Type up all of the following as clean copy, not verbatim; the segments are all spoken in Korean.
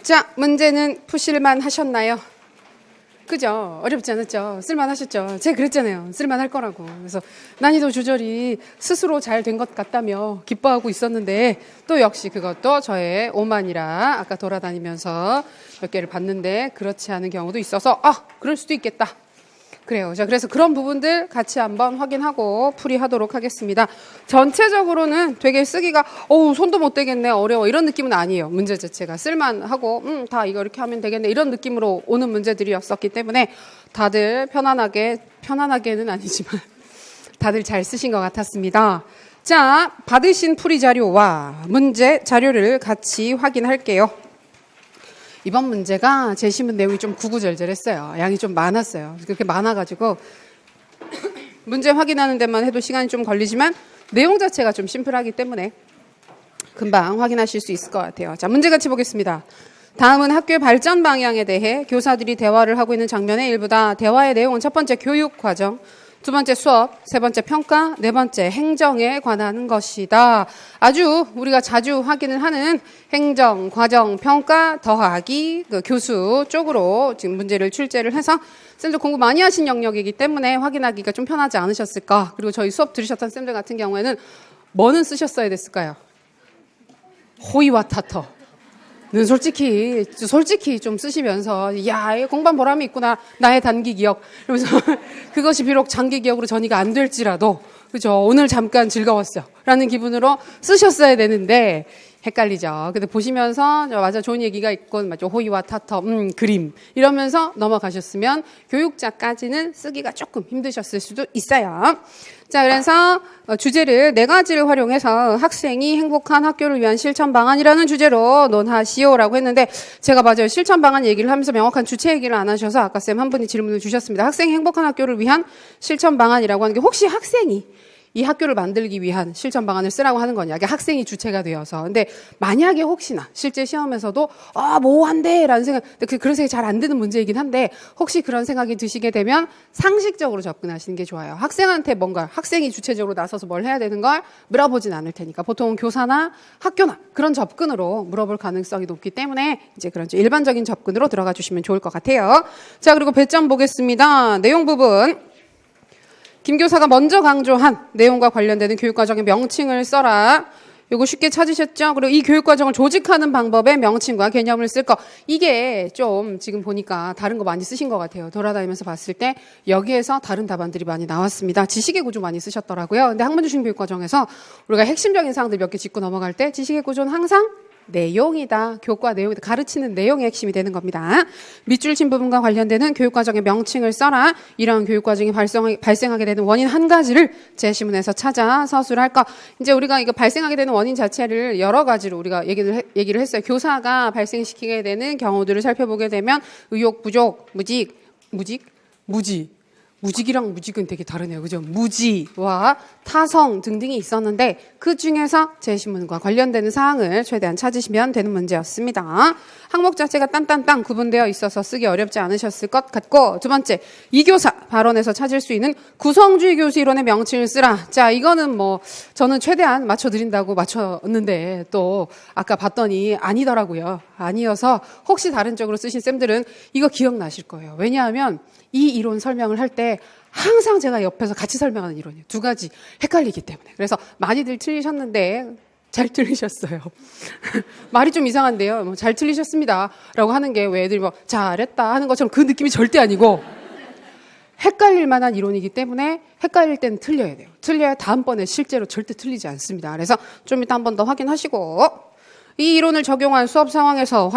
자, 문제는 푸실만 하셨나요? 그죠? 어렵지 않았죠? 쓸만 하셨죠? 제가 그랬잖아요. 쓸만 할 거라고. 그래서 난이도 조절이 스스로 잘 된 것 같다며 기뻐하고 있었는데 또 역시 그것도 저의 오만이라 아까 돌아다니면서 몇 개를 봤는데 그렇지 않은 경우도 있어서 그럴 수도 있겠다. 그래요. 자, 그래서 그런 부분들 같이 한번 확인하고 풀이하도록 하겠습니다. 전체적으로는 되게 쓰기가 손도 못 대겠네, 어려워 이런 느낌은 아니에요. 문제 자체가 쓸만하고 다 이거 이렇게 하면 되겠네 이런 느낌으로 오는 문제들이었었기 때문에 다들 편안하게는 아니지만 다들 잘 쓰신 것 같았습니다. 자, 받으신 풀이 자료와 문제 자료를 같이 확인할게요. 이번 문제가 제시문 내용이 좀 구구절절했어요. 양이 좀 많았어요. 그렇게 많아가지고 문제 확인하는 데만 해도 시간이 좀 걸리지만 내용 자체가 좀 심플하기 때문에 금방 확인하실 수 있을 것 같아요. 자, 문제 같이 보겠습니다. 다음은 학교의 발전 방향에 대해 교사들이 대화를 하고 있는 장면의 일부다. 대화의 내용은 첫 번째 교육 과정, 두 번째 수업, 세 번째 평가, 네 번째 행정에 관한 것이다. 아주 우리가 자주 확인을 하는 행정, 과정, 평가, 더하기, 교수 쪽으로 지금 문제를 출제를 해서 쌤들 공부 많이 하신 영역이기 때문에 확인하기가 좀 편하지 않으셨을까. 그리고 저희 수업 들으셨던 쌤들 같은 경우에는 뭐는 쓰셨어야 됐을까요? 호의와 타터. 솔직히 좀 쓰시면서 야, 공부한 보람이 있구나. 나의 단기 기억. 그러면서 그것이 비록 장기 기억으로 전이가 안 될지라도 그죠? 오늘 잠깐 즐거웠어. 라는 기분으로 쓰셨어야 되는데 헷갈리죠. 근데 보시면서 맞아 좋은 얘기가 있고 맞아 호의와 타터 그림 이러면서 넘어가셨으면 교육자까지는 쓰기가 조금 힘드셨을 수도 있어요. 자, 그래서 주제를 네 가지를 활용해서 학생이 행복한 학교를 위한 실천 방안이라는 주제로 논하시오라고 했는데 제가 맞아요. 실천 방안 얘기를 하면서 명확한 주체 얘기를 안 하셔서 아까 쌤 한 분이 질문을 주셨습니다. 학생이 행복한 학교를 위한 실천 방안이라고 하는 게 혹시 학생이 이 학교를 만들기 위한 실천 방안을 쓰라고 하는 거냐. 이게 학생이 주체가 되어서. 근데 만약에 혹시나 실제 시험에서도 뭐 한대 라는 생각, 그런 생각이 잘 안 드는 문제이긴 한데 혹시 그런 생각이 드시게 되면 상식적으로 접근하시는 게 좋아요. 학생한테 뭔가 학생이 주체적으로 나서서 뭘 해야 되는 걸 물어보진 않을 테니까 보통 교사나 학교나 그런 접근으로 물어볼 가능성이 높기 때문에 이제 그런 일반적인 접근으로 들어가 주시면 좋을 것 같아요. 자, 그리고 배점 보겠습니다. 내용 부분. 김 교사가 먼저 강조한 내용과 관련되는 교육과정의 명칭을 써라. 이거 쉽게 찾으셨죠? 그리고 이 교육과정을 조직하는 방법의 명칭과 개념을 쓸 거. 이게 좀 지금 보니까 다른 거 많이 쓰신 것 같아요. 돌아다니면서 봤을 때 여기에서 다른 답안들이 많이 나왔습니다. 지식의 구조 많이 쓰셨더라고요. 근데 학문중심 교육과정에서 우리가 핵심적인 사항들 몇 개 짚고 넘어갈 때 지식의 구조는 항상 내용이다. 교과 내용이다. 가르치는 내용이 핵심이 되는 겁니다. 밑줄 친 부분과 관련되는 교육과정의 명칭을 써라. 이러한 교육과정이 발생하게 되는 원인 한 가지를 제시문에서 찾아 서술할 것. 이제 우리가 이거 발생하게 되는 원인 자체를 여러 가지로 우리가 얘기를 했어요. 교사가 발생시키게 되는 경우들을 살펴보게 되면 의욕 부족, 무직이랑 무직은 되게 다르네요. 그죠? 무지와 타성 등등이 있었는데 그 중에서 제시문과 관련되는 사항을 최대한 찾으시면 되는 문제였습니다. 항목 자체가 딴딴딴 구분되어 있어서 쓰기 어렵지 않으셨을 것 같고 두 번째, 이 교사 발언에서 찾을 수 있는 구성주의 교수 이론의 명칭을 쓰라. 자, 이거는 저는 최대한 맞춰드린다고 맞췄는데 또 아까 봤더니 아니더라고요. 아니어서 혹시 다른 쪽으로 쓰신 쌤들은 이거 기억나실 거예요. 왜냐하면 이 이론 설명을 할 때 항상 제가 옆에서 같이 설명하는 이론이에요. 두 가지 헷갈리기 때문에. 그래서 많이들 틀리셨는데 잘 틀리셨어요. 말이 좀 이상한데요. 잘 틀리셨습니다. 라고 하는 게 왜 애들이 잘했다 하는 것처럼 그 느낌이 절대 아니고 헷갈릴 만한 이론이기 때문에 헷갈릴 때는 틀려야 돼요. 틀려야 다음번에 실제로 절대 틀리지 않습니다. 그래서 좀 이따 한 번 더 확인하시고 이 이론을 적용한 수업 상황에서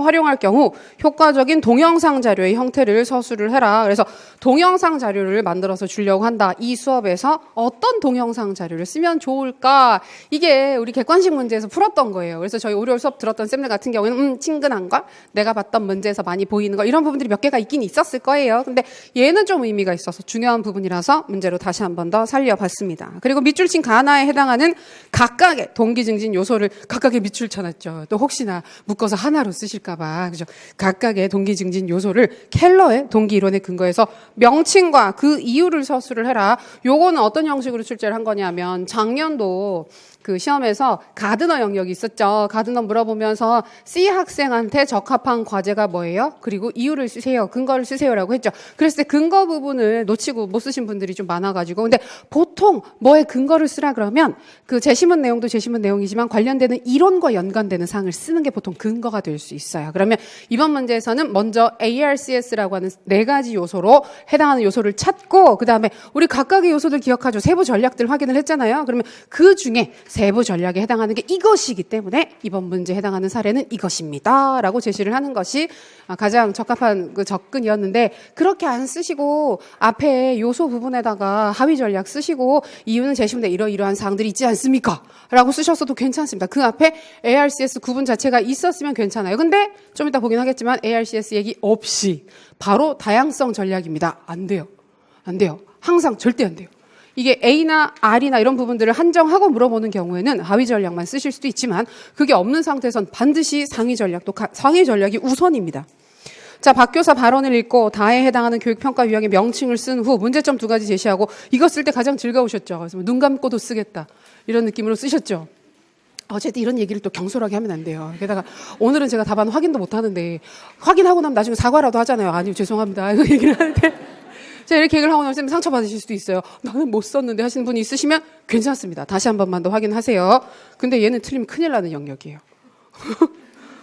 활용할 경우 효과적인 동영상 자료의 형태를 서술을 해라. 그래서 동영상 자료를 만들어서 주려고 한다. 이 수업에서 어떤 동영상 자료를 쓰면 좋을까? 이게 우리 객관식 문제에서 풀었던 거예요. 그래서 저희 월요일 수업 들었던 쌤들 같은 경우에는 친근한 거, 내가 봤던 문제에서 많이 보이는 거 이런 부분들이 몇 개가 있긴 있었을 거예요. 근데 얘는 좀 의미가 있어서 중요한 부분이라서 문제로 다시 한 번 더 살려봤습니다. 그리고 밑줄 친 가나에 해당하는 각각의 동기 증진 요소를 각각의 밑줄 쳐놨죠. 또 혹시나 묶어서 하나로 쓰실까봐 그죠? 각각의 동기 증진 요소를 켈러의 동기 이론에 근거해서 명칭과 그 이유를 서술을 해라. 요거는 어떤 형식으로 출제를 한 거냐면 작년도 그 시험에서 가드너 영역이 있었죠. 가드너 물어보면서 C 학생한테 적합한 과제가 뭐예요? 그리고 이유를 쓰세요. 근거를 쓰세요라고 했죠. 그랬을 때 근거 부분을 놓치고 못 쓰신 분들이 좀 많아가지고. 근데 보통 뭐에 근거를 쓰라 그러면 그 제시문 내용도 제시문 내용이지만 관련되는 이론과 연관되는 사항을 쓰는 게 보통 근거가 될 수 있어요. 그러면 이번 문제에서는 먼저 ARCS라고 하는 4가지 요소로 해당하는 요소를 찾고 그다음에 우리 각각의 요소들 기억하죠. 세부 전략들 확인을 했잖아요. 그러면 그 중에 세부 전략에 해당하는 게 이것이기 때문에 이번 문제에 해당하는 사례는 이것입니다. 라고 제시를 하는 것이 가장 적합한 그 접근이었는데 그렇게 안 쓰시고 앞에 요소 부분에다가 하위 전략 쓰시고 이유는 제시문에 이러이러한 사항들이 있지 않습니까? 라고 쓰셨어도 괜찮습니다. 그 앞에 ARCS 구분 자체가 있었으면 괜찮아요. 근데 좀 이따 보긴 하겠지만 ARCS 얘기 없이 바로 다양성 전략입니다. 안 돼요. 안 돼요. 항상 절대 안 돼요. 이게 A나 R이나 이런 부분들을 한정하고 물어보는 경우에는 하위 전략만 쓰실 수도 있지만 그게 없는 상태에선 반드시 상위 전략이 우선입니다. 자, 박교사 발언을 읽고 다에 해당하는 교육평가 유형의 명칭을 쓴 후 문제점 2가지 제시하고 이거 쓸 때 가장 즐거우셨죠. 그래서 눈 감고도 쓰겠다. 이런 느낌으로 쓰셨죠. 어쨌든 이런 얘기를 또 경솔하게 하면 안 돼요. 게다가 오늘은 제가 답안 확인도 못 하는데 확인하고 나면 나중에 사과라도 하잖아요. 아니요, 죄송합니다. 이거 얘기를 하는데. 제가 이렇게 얘기를 하고 나면 상처받으실 수도 있어요. 나는 못 썼는데 하시는 분이 있으시면 괜찮습니다. 다시 한 번만 더 확인하세요. 근데 얘는 틀리면 큰일 나는 영역이에요.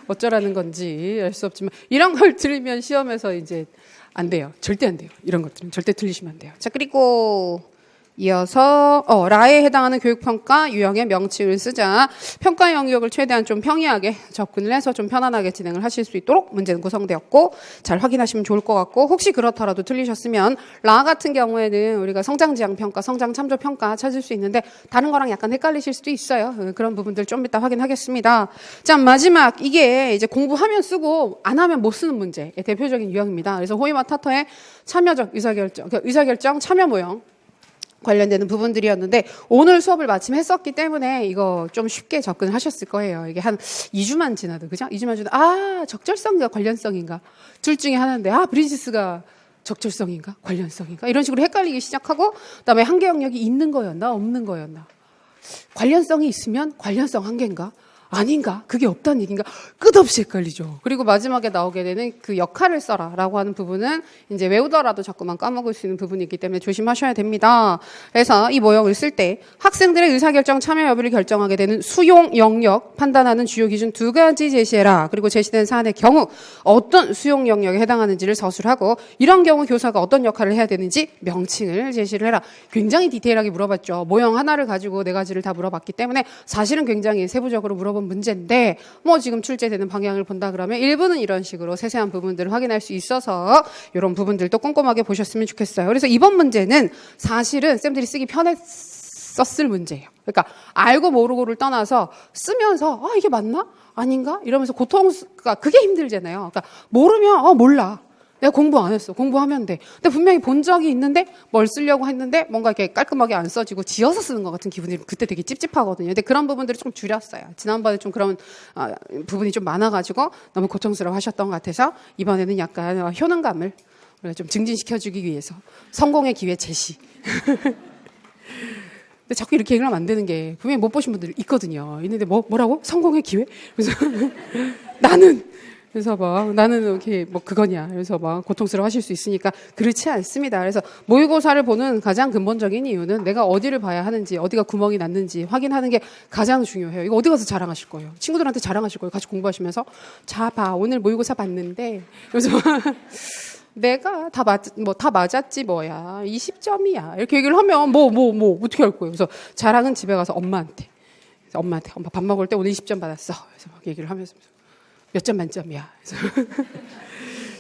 어쩌라는 건지 알 수 없지만 이런 걸 들으면 시험에서 이제 안 돼요. 절대 안 돼요. 이런 것들은 절대 틀리시면 안 돼요. 자, 그리고 이어서 라에 해당하는 교육평가 유형의 명칭을 쓰자. 평가 영역을 최대한 좀 평이하게 접근을 해서 좀 편안하게 진행을 하실 수 있도록 문제는 구성되었고 잘 확인하시면 좋을 것 같고 혹시 그렇더라도 틀리셨으면 라 같은 경우에는 우리가 성장지향평가, 성장참조평가 찾을 수 있는데 다른 거랑 약간 헷갈리실 수도 있어요. 그런 부분들 좀 이따 확인하겠습니다. 자, 마지막 이게 이제 공부하면 쓰고 안 하면 못 쓰는 문제의 대표적인 유형입니다. 그래서 호이마 타터의 참여적 의사결정 참여 모형 관련되는 부분들이었는데 오늘 수업을 마침 했었기 때문에 이거 좀 쉽게 접근을 하셨을 거예요. 이게 한 2주만 지나도 그죠? 2주만 지나도 적절성인가 관련성인가 둘 중에 하나인데 브리지스가 적절성인가 관련성인가 이런 식으로 헷갈리기 시작하고 그다음에 한계 영역이 있는 거였나 없는 거였나 관련성이 있으면 관련성 한계인가 아닌가? 그게 없다는 얘기인가? 끝없이 헷갈리죠. 그리고 마지막에 나오게 되는 그 역할을 써라라고 하는 부분은 이제 외우더라도 자꾸만 까먹을 수 있는 부분이 있기 때문에 조심하셔야 됩니다. 그래서 이 모형을 쓸 때 학생들의 의사결정 참여 여부를 결정하게 되는 수용 영역 판단하는 주요 기준 2가지 제시해라. 그리고 제시된 사안의 경우 어떤 수용 영역에 해당하는지를 서술하고 이런 경우 교사가 어떤 역할을 해야 되는지 명칭을 제시를 해라. 굉장히 디테일하게 물어봤죠. 모형 하나를 가지고 4가지를 다 물어봤기 때문에 사실은 굉장히 세부적으로 물어본 문제인데 지금 출제되는 방향을 본다 그러면 일부는 이런 식으로 세세한 부분들을 확인할 수 있어서 이런 부분들도 꼼꼼하게 보셨으면 좋겠어요. 그래서 이번 문제는 사실은 쌤들이 쓰기 편했었을 문제예요. 그러니까 알고 모르고를 떠나서 쓰면서 이게 맞나? 아닌가? 이러면서 그게 힘들잖아요. 그러니까 모르면 몰라. 내가 공부 안 했어. 공부하면 돼. 근데 분명히 본 적이 있는데 뭘 쓰려고 했는데 뭔가 이렇게 깔끔하게 안 써지고 지어서 쓰는 것 같은 기분이 그때 되게 찝찝하거든요. 근데 그런 부분들을 좀 줄였어요. 지난번에 좀 그런 부분이 좀 많아가지고 너무 고통스러워 하셨던 것 같아서 이번에는 약간 효능감을 우리가 좀 증진시켜주기 위해서 성공의 기회 제시. 근데 자꾸 이렇게 얘기를 하면 안 되는 게 분명히 못 보신 분들 있거든요. 있는데 뭐라고? 성공의 기회? 그래서 그래서 나는 이렇게 그거냐. 그래서 고통스러워 하실 수 있으니까 그렇지 않습니다. 그래서 모의고사를 보는 가장 근본적인 이유는 내가 어디를 봐야 하는지, 어디가 구멍이 났는지 확인하는 게 가장 중요해요. 이거 어디 가서 자랑하실 거예요? 친구들한테 자랑하실 거예요. 같이 공부하시면서. 자, 오늘 모의고사 봤는데. 그래서 내가 다 맞았지 뭐야. 20점이야. 이렇게 얘기를 하면 어떻게 할 거예요? 그래서 자랑은 집에 가서 엄마한테 엄마 밥 먹을 때 오늘 20점 받았어. 그래서 얘기를 하면서 몇 점 만점이야.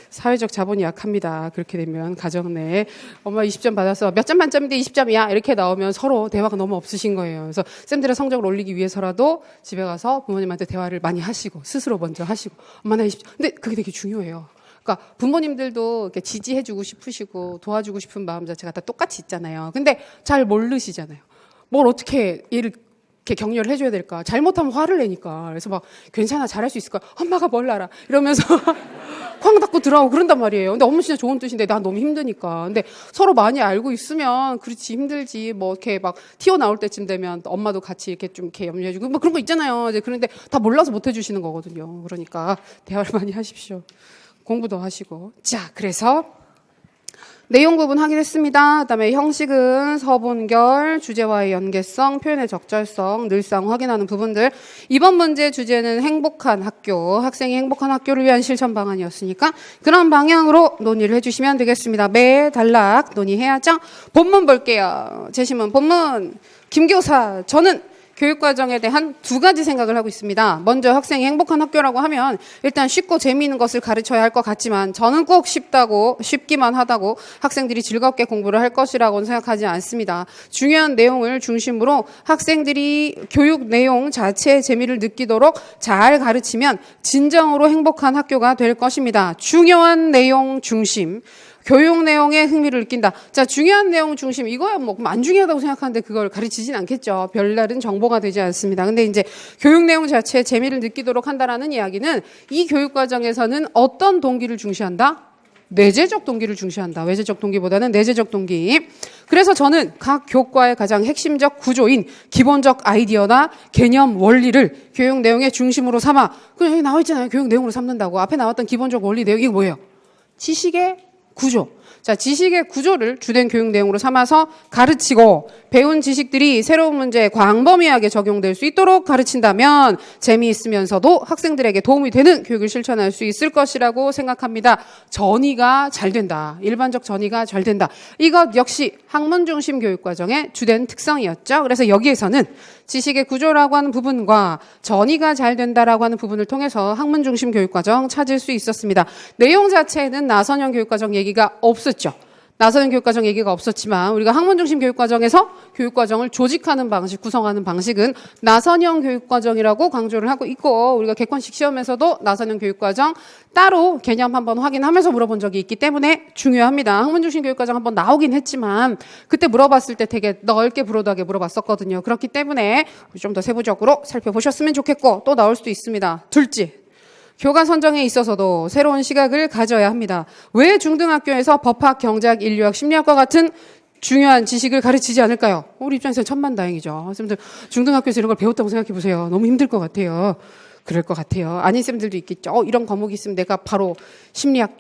사회적 자본이 약합니다. 그렇게 되면 가정 내에 엄마 20점 받았어. 몇 점 만점인데 20점이야. 이렇게 나오면 서로 대화가 너무 없으신 거예요. 그래서 쌤들의 성적을 올리기 위해서라도 집에 가서 부모님한테 대화를 많이 하시고 스스로 먼저 하시고 엄마 나 20점. 근데 그게 되게 중요해요. 그러니까 부모님들도 이렇게 지지해주고 싶으시고 도와주고 싶은 마음 자체가 다 똑같이 있잖아요. 근데 잘 모르시잖아요. 뭘 어떻게 얘를 이렇게 격려를 해줘야 될까? 잘못하면 화를 내니까. 그래서 막 괜찮아, 잘할 수 있을 거야. 엄마가 뭘 알아? 이러면서 쾅 닫고 들어가고 그런단 말이에요. 근데 엄마 진짜 좋은 뜻인데 난 너무 힘드니까. 근데 서로 많이 알고 있으면 그렇지 힘들지. 뭐 이렇게 막 튀어나올 때쯤 되면 엄마도 같이 이렇게 좀 이렇게 염려해주고 뭐 그런 거 있잖아요. 이제 그런데 다 몰라서 못 해주시는 거거든요. 그러니까 대화를 많이 하십시오. 공부도 하시고. 자, 그래서 내용 부분 확인했습니다. 그다음에 형식은 서본결, 주제와의 연계성, 표현의 적절성, 늘상 확인하는 부분들. 이번 문제 주제는 행복한 학교, 학생이 행복한 학교를 위한 실천 방안이었으니까 그런 방향으로 논의를 해주시면 되겠습니다. 매 단락 논의해야죠. 본문 볼게요. 제시문 본문. 김교사, 저는 교육과정에 대한 두 가지 생각을 하고 있습니다. 먼저 학생이 행복한 학교라고 하면 일단 쉽고 재미있는 것을 가르쳐야 할 것 같지만 저는 꼭 쉽기만 하다고 학생들이 즐겁게 공부를 할 것이라고는 생각하지 않습니다. 중요한 내용을 중심으로 학생들이 교육 내용 자체의 재미를 느끼도록 잘 가르치면 진정으로 행복한 학교가 될 것입니다. 중요한 내용 중심. 교육 내용에 흥미를 느낀다. 자, 중요한 내용 중심. 이거야 뭐 안 중요하다고 생각하는데 그걸 가르치진 않겠죠. 별다른 정보가 되지 않습니다. 근데 이제 교육 내용 자체에 재미를 느끼도록 한다라는 이야기는 이 교육 과정에서는 어떤 동기를 중시한다? 내재적 동기를 중시한다. 외재적 동기보다는 내재적 동기. 그래서 저는 각 교과의 가장 핵심적 구조인 기본적 아이디어나 개념, 원리를 교육 내용의 중심으로 삼아. 그냥 여기 나와 있잖아요. 교육 내용으로 삼는다고. 앞에 나왔던 기본적 원리 내용, 이거 뭐예요? 지식의 구조. 자, 지식의 구조를 주된 교육 내용으로 삼아서 가르치고 배운 지식들이 새로운 문제에 광범위하게 적용될 수 있도록 가르친다면 재미있으면서도 학생들에게 도움이 되는 교육을 실천할 수 있을 것이라고 생각합니다. 전이가 잘 된다. 일반적 전이가 잘 된다. 이것 역시 학문 중심 교육 과정의 주된 특성이었죠. 그래서 여기에서는 지식의 구조라고 하는 부분과 전이가 잘 된다라고 하는 부분을 통해서 학문 중심 교육과정 찾을 수 있었습니다. 내용 자체에는 나선형 교육과정 얘기가 없었죠. 나선형 교육과정 얘기가 없었지만 우리가 학문 중심 교육과정에서 교육과정을 조직하는 방식, 구성하는 방식은 나선형 교육과정이라고 강조를 하고 있고 우리가 객관식 시험에서도 나선형 교육과정 따로 개념 한번 확인하면서 물어본 적이 있기 때문에 중요합니다. 학문 중심 교육과정 한번 나오긴 했지만 그때 물어봤을 때 되게 넓게 브로드하게 물어봤었거든요. 그렇기 때문에 좀 더 세부적으로 살펴보셨으면 좋겠고 또 나올 수도 있습니다. 둘째. 교과 선정에 있어서도 새로운 시각을 가져야 합니다. 왜 중등학교에서 법학, 경제학, 인류학, 심리학과 같은 중요한 지식을 가르치지 않을까요? 우리 입장에서는 천만다행이죠. 선생님들 중등학교에서 이런 걸 배웠다고 생각해 보세요. 너무 힘들 것 같아요. 그럴 것 같아요. 아닌 쌤들도 있겠죠. 이런 과목이 있으면 내가 바로 심리학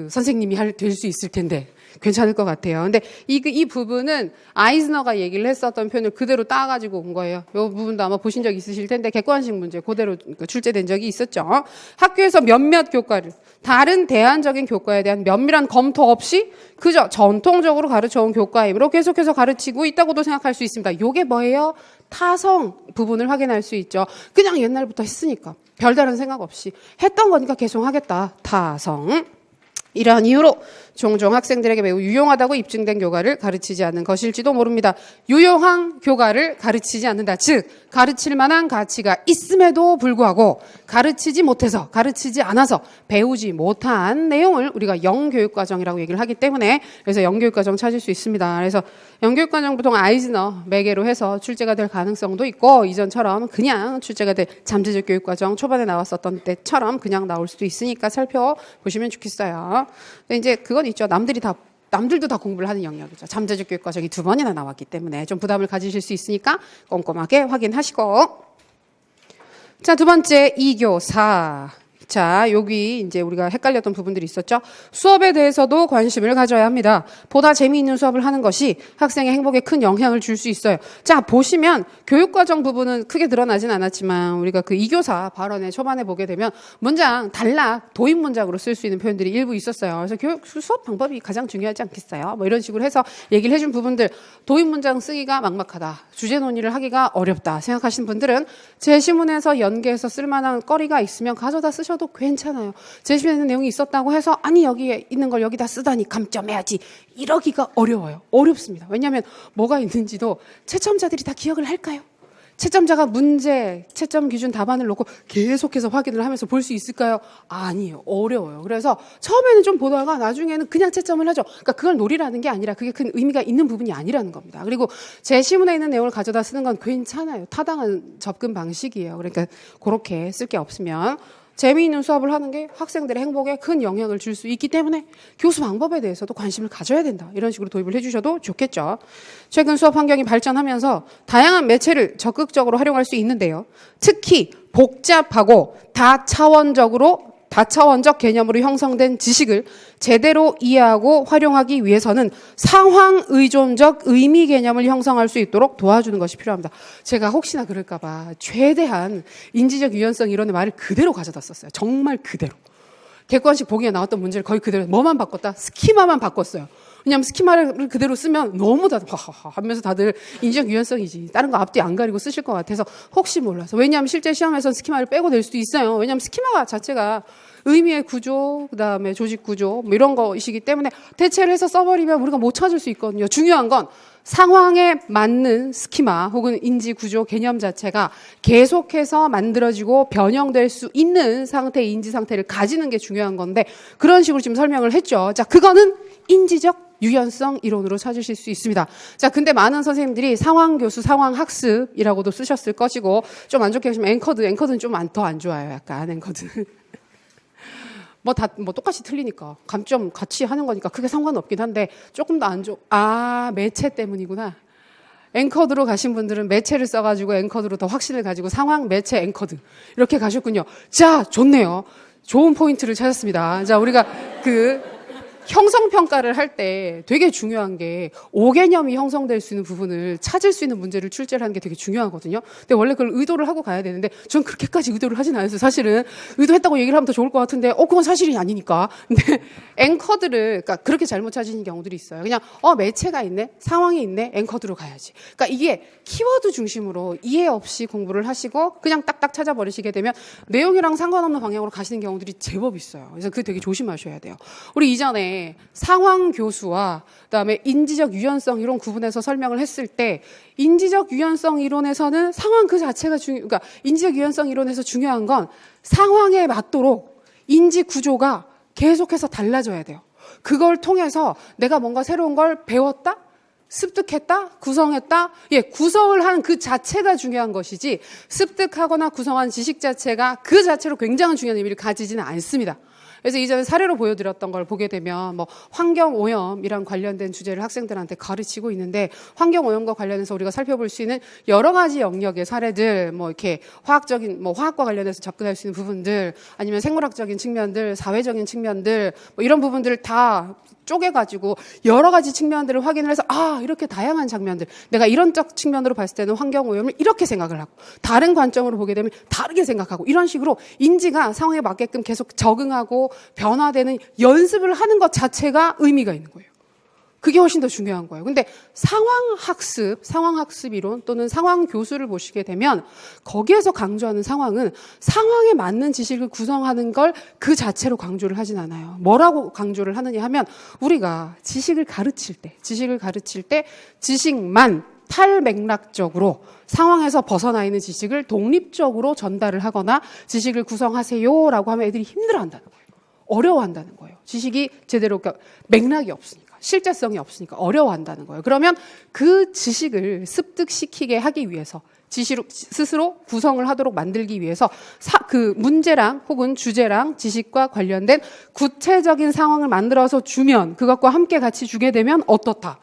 선생님이 될 수 있을 텐데. 괜찮을 것 같아요. 근데 이 부분은 아이즈너가 얘기를 했었던 표현을 그대로 따가지고 온 거예요. 이 부분도 아마 보신 적 있으실 텐데 객관식 문제 그대로 출제된 적이 있었죠. 학교에서 몇몇 교과를 다른 대안적인 교과에 대한 면밀한 검토 없이 그저 전통적으로 가르쳐온 교과이므로 계속해서 가르치고 있다고도 생각할 수 있습니다. 이게 뭐예요? 타성 부분을 확인할 수 있죠. 그냥 옛날부터 했으니까 별다른 생각 없이 했던 거니까 계속 하겠다. 타성. 이러한 이유로 종종 학생들에게 매우 유용하다고 입증된 교과를 가르치지 않는 것일지도 모릅니다. 유용한 교과를 가르치지 않는다. 즉 가르칠 만한 가치가 있음에도 불구하고 가르치지 못해서 가르치지 않아서 배우지 못한 내용을 우리가 영교육과정이라고 얘기를 하기 때문에 그래서 영교육과정 찾을 수 있습니다. 그래서 영교육과정 보통 아이즈너 매개로 해서 출제가 될 가능성도 있고 이전처럼 그냥 출제가 될 잠재적 교육과정 초반에 나왔었던 때처럼 그냥 나올 수도 있으니까 살펴보시면 좋겠어요. 근데 이제 그건 있죠. 남들도 다 공부를 하는 영역이죠. 잠재적 교육과정이 2번이나 나왔기 때문에 좀 부담을 가지실 수 있으니까 꼼꼼하게 확인하시고. 자, 두 번째, 2교사. 자, 여기 이제 우리가 헷갈렸던 부분들이 있었죠. 수업에 대해서도 관심을 가져야 합니다. 보다 재미있는 수업을 하는 것이 학생의 행복에 큰 영향을 줄 수 있어요. 자, 보시면 교육과정 부분은 크게 드러나진 않았지만 우리가 그 2교사 발언의 초반에 보게 되면 문장, 단락, 도입 문장으로 쓸 수 있는 표현들이 일부 있었어요. 그래서 수업 방법이 가장 중요하지 않겠어요? 뭐 이런 식으로 해서 얘기를 해준 부분들, 도입 문장 쓰기가 막막하다, 주제 논의를 하기가 어렵다 생각하시는 분들은 제시문에서 연계해서 쓸만한 거리가 있으면 가져다 쓰셔도 괜찮아요. 제시문에 있는 내용이 있었다고 해서 아니 여기에 있는 걸 여기다 쓰다니 감점해야지 이러기가 어려워요. 어렵습니다. 왜냐하면 뭐가 있는지도 채점자들이 다 기억을 할까요? 채점자가 문제, 채점 기준 답안을 놓고 계속해서 확인을 하면서 볼 수 있을까요? 아니에요. 어려워요. 그래서 처음에는 좀 보다가 나중에는 그냥 채점을 하죠. 그러니까 그걸 노리라는 게 아니라 그게 큰 의미가 있는 부분이 아니라는 겁니다. 그리고 제 시문에 있는 내용을 가져다 쓰는 건 괜찮아요. 타당한 접근 방식이에요. 그러니까 그렇게 쓸 게 없으면 재미있는 수업을 하는 게 학생들의 행복에 큰 영향을 줄 수 있기 때문에 교수 방법에 대해서도 관심을 가져야 된다. 이런 식으로 도입을 해주셔도 좋겠죠. 최근 수업 환경이 발전하면서 다양한 매체를 적극적으로 활용할 수 있는데요. 특히 복잡하고 다차원적 개념으로 형성된 지식을 제대로 이해하고 활용하기 위해서는 상황 의존적 의미 개념을 형성할 수 있도록 도와주는 것이 필요합니다. 제가 혹시나 그럴까봐 최대한 인지적 유연성 이론의 말을 그대로 가져다 썼어요. 정말 그대로. 객관식 보기에 나왔던 문제를 거의 그대로 뭐만 바꿨다? 스키마만 바꿨어요. 왜냐하면 스키마를 그대로 쓰면 너무 하하하 하면서 다들 인지적 유연성이지 다른 거 앞뒤 안 가리고 쓰실 것 같아서 혹시 몰라서. 왜냐하면 실제 시험에서는 스키마를 빼고 낼 수도 있어요. 왜냐하면 스키마 자체가 의미의 구조, 그다음에 조직 구조 뭐 이런 것이기 때문에 대체를 해서 써버리면 우리가 못 찾을 수 있거든요. 중요한 건 상황에 맞는 스키마 혹은 인지 구조 개념 자체가 계속해서 만들어지고 변형될 수 있는 상태의 인지 상태를 가지는 게 중요한 건데 그런 식으로 지금 설명을 했죠. 자, 그거는 인지적 유연성 이론으로 찾으실 수 있습니다. 자, 근데 많은 선생님들이 상황교수, 상황학습이라고도 쓰셨을 것이고 좀 안 좋게 하시면 앵커드는 좀 더 안 좋아요. 약간 앵커드. 뭐 똑같이 틀리니까. 감점 같이 하는 거니까 크게 상관없긴 한데 조금 더 안 매체 때문이구나. 앵커드로 가신 분들은 매체를 써가지고 앵커드로 더 확신을 가지고 상황, 매체, 앵커드. 이렇게 가셨군요. 자, 좋네요. 좋은 포인트를 찾았습니다. 자, 우리가 형성평가를 할 때 되게 중요한 게 오개념이 형성될 수 있는 부분을 찾을 수 있는 문제를 출제를 하는 게 되게 중요하거든요. 근데 원래 그걸 의도를 하고 가야 되는데 전 그렇게까지 의도를 하진 않았어요. 사실은 의도했다고 얘기를 하면 더 좋을 것 같은데 그건 사실이 아니니까. 근데 앵커드를 그러니까 그렇게 잘못 찾으시는 경우들이 있어요. 그냥 매체가 있네, 상황이 있네, 앵커드로 가야지. 그러니까 이게 키워드 중심으로 이해 없이 공부를 하시고 그냥 딱딱 찾아버리시게 되면 내용이랑 상관없는 방향으로 가시는 경우들이 제법 있어요. 그래서 그거 되게 조심하셔야 돼요. 우리 이전에 상황 교수와 그다음에 인지적 유연성 이론 구분해서 설명을 했을 때 인지적 유연성 이론에서는 상황 그 자체가 그러니까 인지적 유연성 이론에서 중요한 건 상황에 맞도록 인지 구조가 계속해서 달라져야 돼요. 그걸 통해서 내가 뭔가 새로운 걸 배웠다? 습득했다? 구성했다? 구성을 한 그 자체가 중요한 것이지 습득하거나 구성한 지식 자체가 그 자체로 굉장히 중요한 의미를 가지지는 않습니다. 그래서 이전에 사례로 보여드렸던 걸 보게 되면 환경오염이랑 관련된 주제를 학생들한테 가르치고 있는데 환경오염과 관련해서 우리가 살펴볼 수 있는 여러 가지 영역의 사례들 이렇게 화학과 관련해서 접근할 수 있는 부분들 아니면 생물학적인 측면들, 사회적인 측면들 이런 부분들을 다 쪼개가지고 여러 가지 측면들을 확인을 해서 이렇게 다양한 장면들 내가 이런적 측면으로 봤을 때는 환경오염을 이렇게 생각을 하고 다른 관점으로 보게 되면 다르게 생각하고 이런 식으로 인지가 상황에 맞게끔 계속 적응하고 변화되는 연습을 하는 것 자체가 의미가 있는 거예요. 그게 훨씬 더 중요한 거예요. 근데 상황학습 이론 또는 상황 교수를 보시게 되면 거기에서 강조하는 상황은 상황에 맞는 지식을 구성하는 걸 그 자체로 강조를 하진 않아요. 뭐라고 강조를 하느냐 하면 우리가 지식을 가르칠 때 지식만 탈맥락적으로 상황에서 벗어나 있는 지식을 독립적으로 전달을 하거나 지식을 구성하세요라고 하면 애들이 힘들어한다는 거예요. 어려워한다는 거예요. 지식이 제대로 그러니까 맥락이 없으니까. 실제성이 없으니까 어려워한다는 거예요. 그러면 그 지식을 습득시키게 하기 위해서 스스로 구성을 하도록 만들기 위해서 그 문제랑 혹은 주제랑 지식과 관련된 구체적인 상황을 만들어서 주면 그것과 함께 같이 주게 되면 어떻다?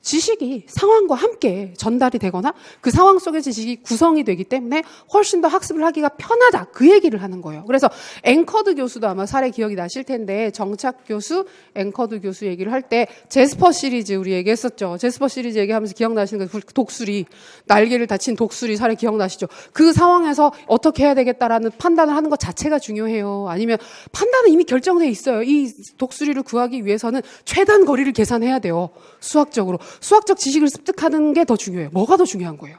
지식이 상황과 함께 전달이 되거나 그 상황 속의 지식이 구성이 되기 때문에 훨씬 더 학습을 하기가 편하다. 그 얘기를 하는 거예요. 그래서 앵커드 교수도 아마 사례 기억이 나실 텐데 정착 교수, 앵커드 교수 얘기를 할 때 제스퍼 시리즈 우리 얘기했었죠. 제스퍼 시리즈 얘기하면서 기억나시는 거 독수리, 날개를 다친 독수리 사례 기억나시죠? 그 상황에서 어떻게 해야 되겠다라는 판단을 하는 것 자체가 중요해요. 아니면 판단은 이미 결정돼 있어요. 이 독수리를 구하기 위해서는 최단 거리를 계산해야 돼요. 수학적으로. 수학적 지식을 습득하는 게 더 중요해요. 뭐가 더 중요한 거예요?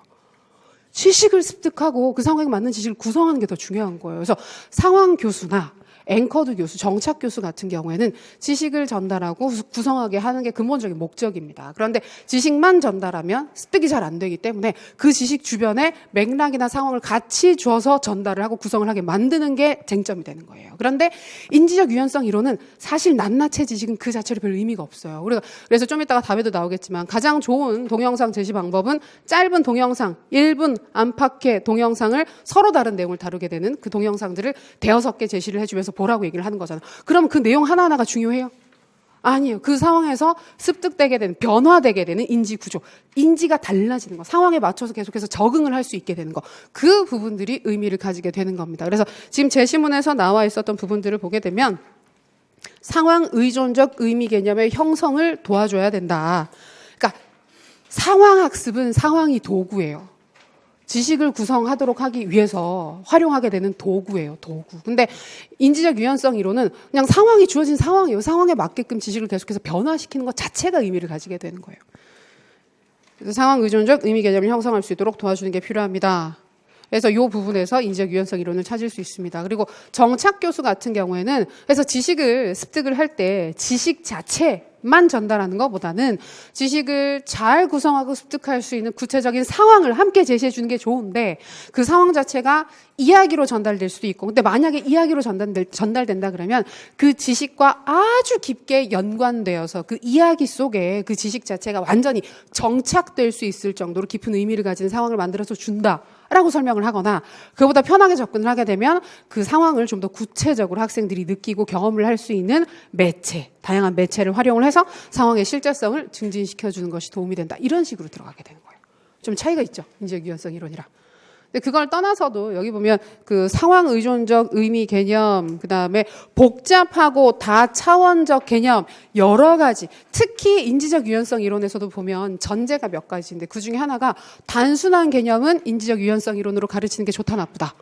지식을 습득하고 그 상황에 맞는 지식을 구성하는 게 더 중요한 거예요. 그래서 상황 교수나 앵커드 교수, 정착 교수 같은 경우에는 지식을 전달하고 구성하게 하는 게 근본적인 목적입니다. 그런데 지식만 전달하면 습득이 잘 안 되기 때문에 그 지식 주변에 맥락이나 상황을 같이 줘서 전달을 하고 구성을 하게 만드는 게 쟁점이 되는 거예요. 그런데 인지적 유연성 이론은 사실 낱낱의 지식은 그 자체로 별 의미가 없어요. 우리가 그래서 좀 이따가 답에도 나오겠지만 가장 좋은 동영상 제시 방법은 짧은 동영상, 1분 안팎의 동영상을 서로 다른 내용을 다루게 되는 그 동영상들을 대여섯 개 제시를 해주면서 보라고 얘기를 하는 거잖아요. 그럼 그 내용 하나하나가 중요해요? 아니에요. 그 상황에서 습득되게 되는, 변화되게 되는 인지 구조, 인지가 달라지는 거, 상황에 맞춰서 계속해서 적응을 할 수 있게 되는 거, 그 부분들이 의미를 가지게 되는 겁니다. 그래서 지금 제시문에서 나와 있었던 부분들을 보게 되면 상황 의존적 의미 개념의 형성을 도와줘야 된다. 그러니까 상황 학습은 상황이 도구예요. 지식을 구성하도록 하기 위해서 활용하게 되는 도구예요, 도구. 근데 인지적 유연성 이론은 그냥 상황이 주어진 상황이에요. 상황에 맞게끔 지식을 계속해서 변화시키는 것 자체가 의미를 가지게 되는 거예요. 그래서 상황 의존적 의미 개념을 형성할 수 있도록 도와주는 게 필요합니다. 그래서 이 부분에서 인지적 유연성 이론을 찾을 수 있습니다. 그리고 정착 교수 같은 경우에는 그래서 지식을 습득을 할 때 지식 자체만 전달하는 것보다는 지식을 잘 구성하고 습득할 수 있는 구체적인 상황을 함께 제시해 주는 게 좋은데 그 상황 자체가 이야기로 전달될 수도 있고 근데 만약에 이야기로 전달된다 그러면 그 지식과 아주 깊게 연관되어서 그 이야기 속에 그 지식 자체가 완전히 정착될 수 있을 정도로 깊은 의미를 가진 상황을 만들어서 준다. 라고 설명을 하거나 그보다 편하게 접근을 하게 되면 그 상황을 좀 더 구체적으로 학생들이 느끼고 경험을 할 수 있는 매체, 다양한 매체를 활용을 해서 상황의 실제성을 증진시켜주는 것이 도움이 된다. 이런 식으로 들어가게 되는 거예요. 좀 차이가 있죠. 인지적 유연성 이론이랑. 근데 그걸 떠나서도 여기 보면 그 상황 의존적 의미 개념, 그 다음에 복잡하고 다차원적 개념, 여러 가지. 특히 인지적 유연성 이론에서도 보면 전제가 몇 가지인데 그 중에 하나가 단순한 개념은 인지적 유연성 이론으로 가르치는 게 좋다, 나쁘다.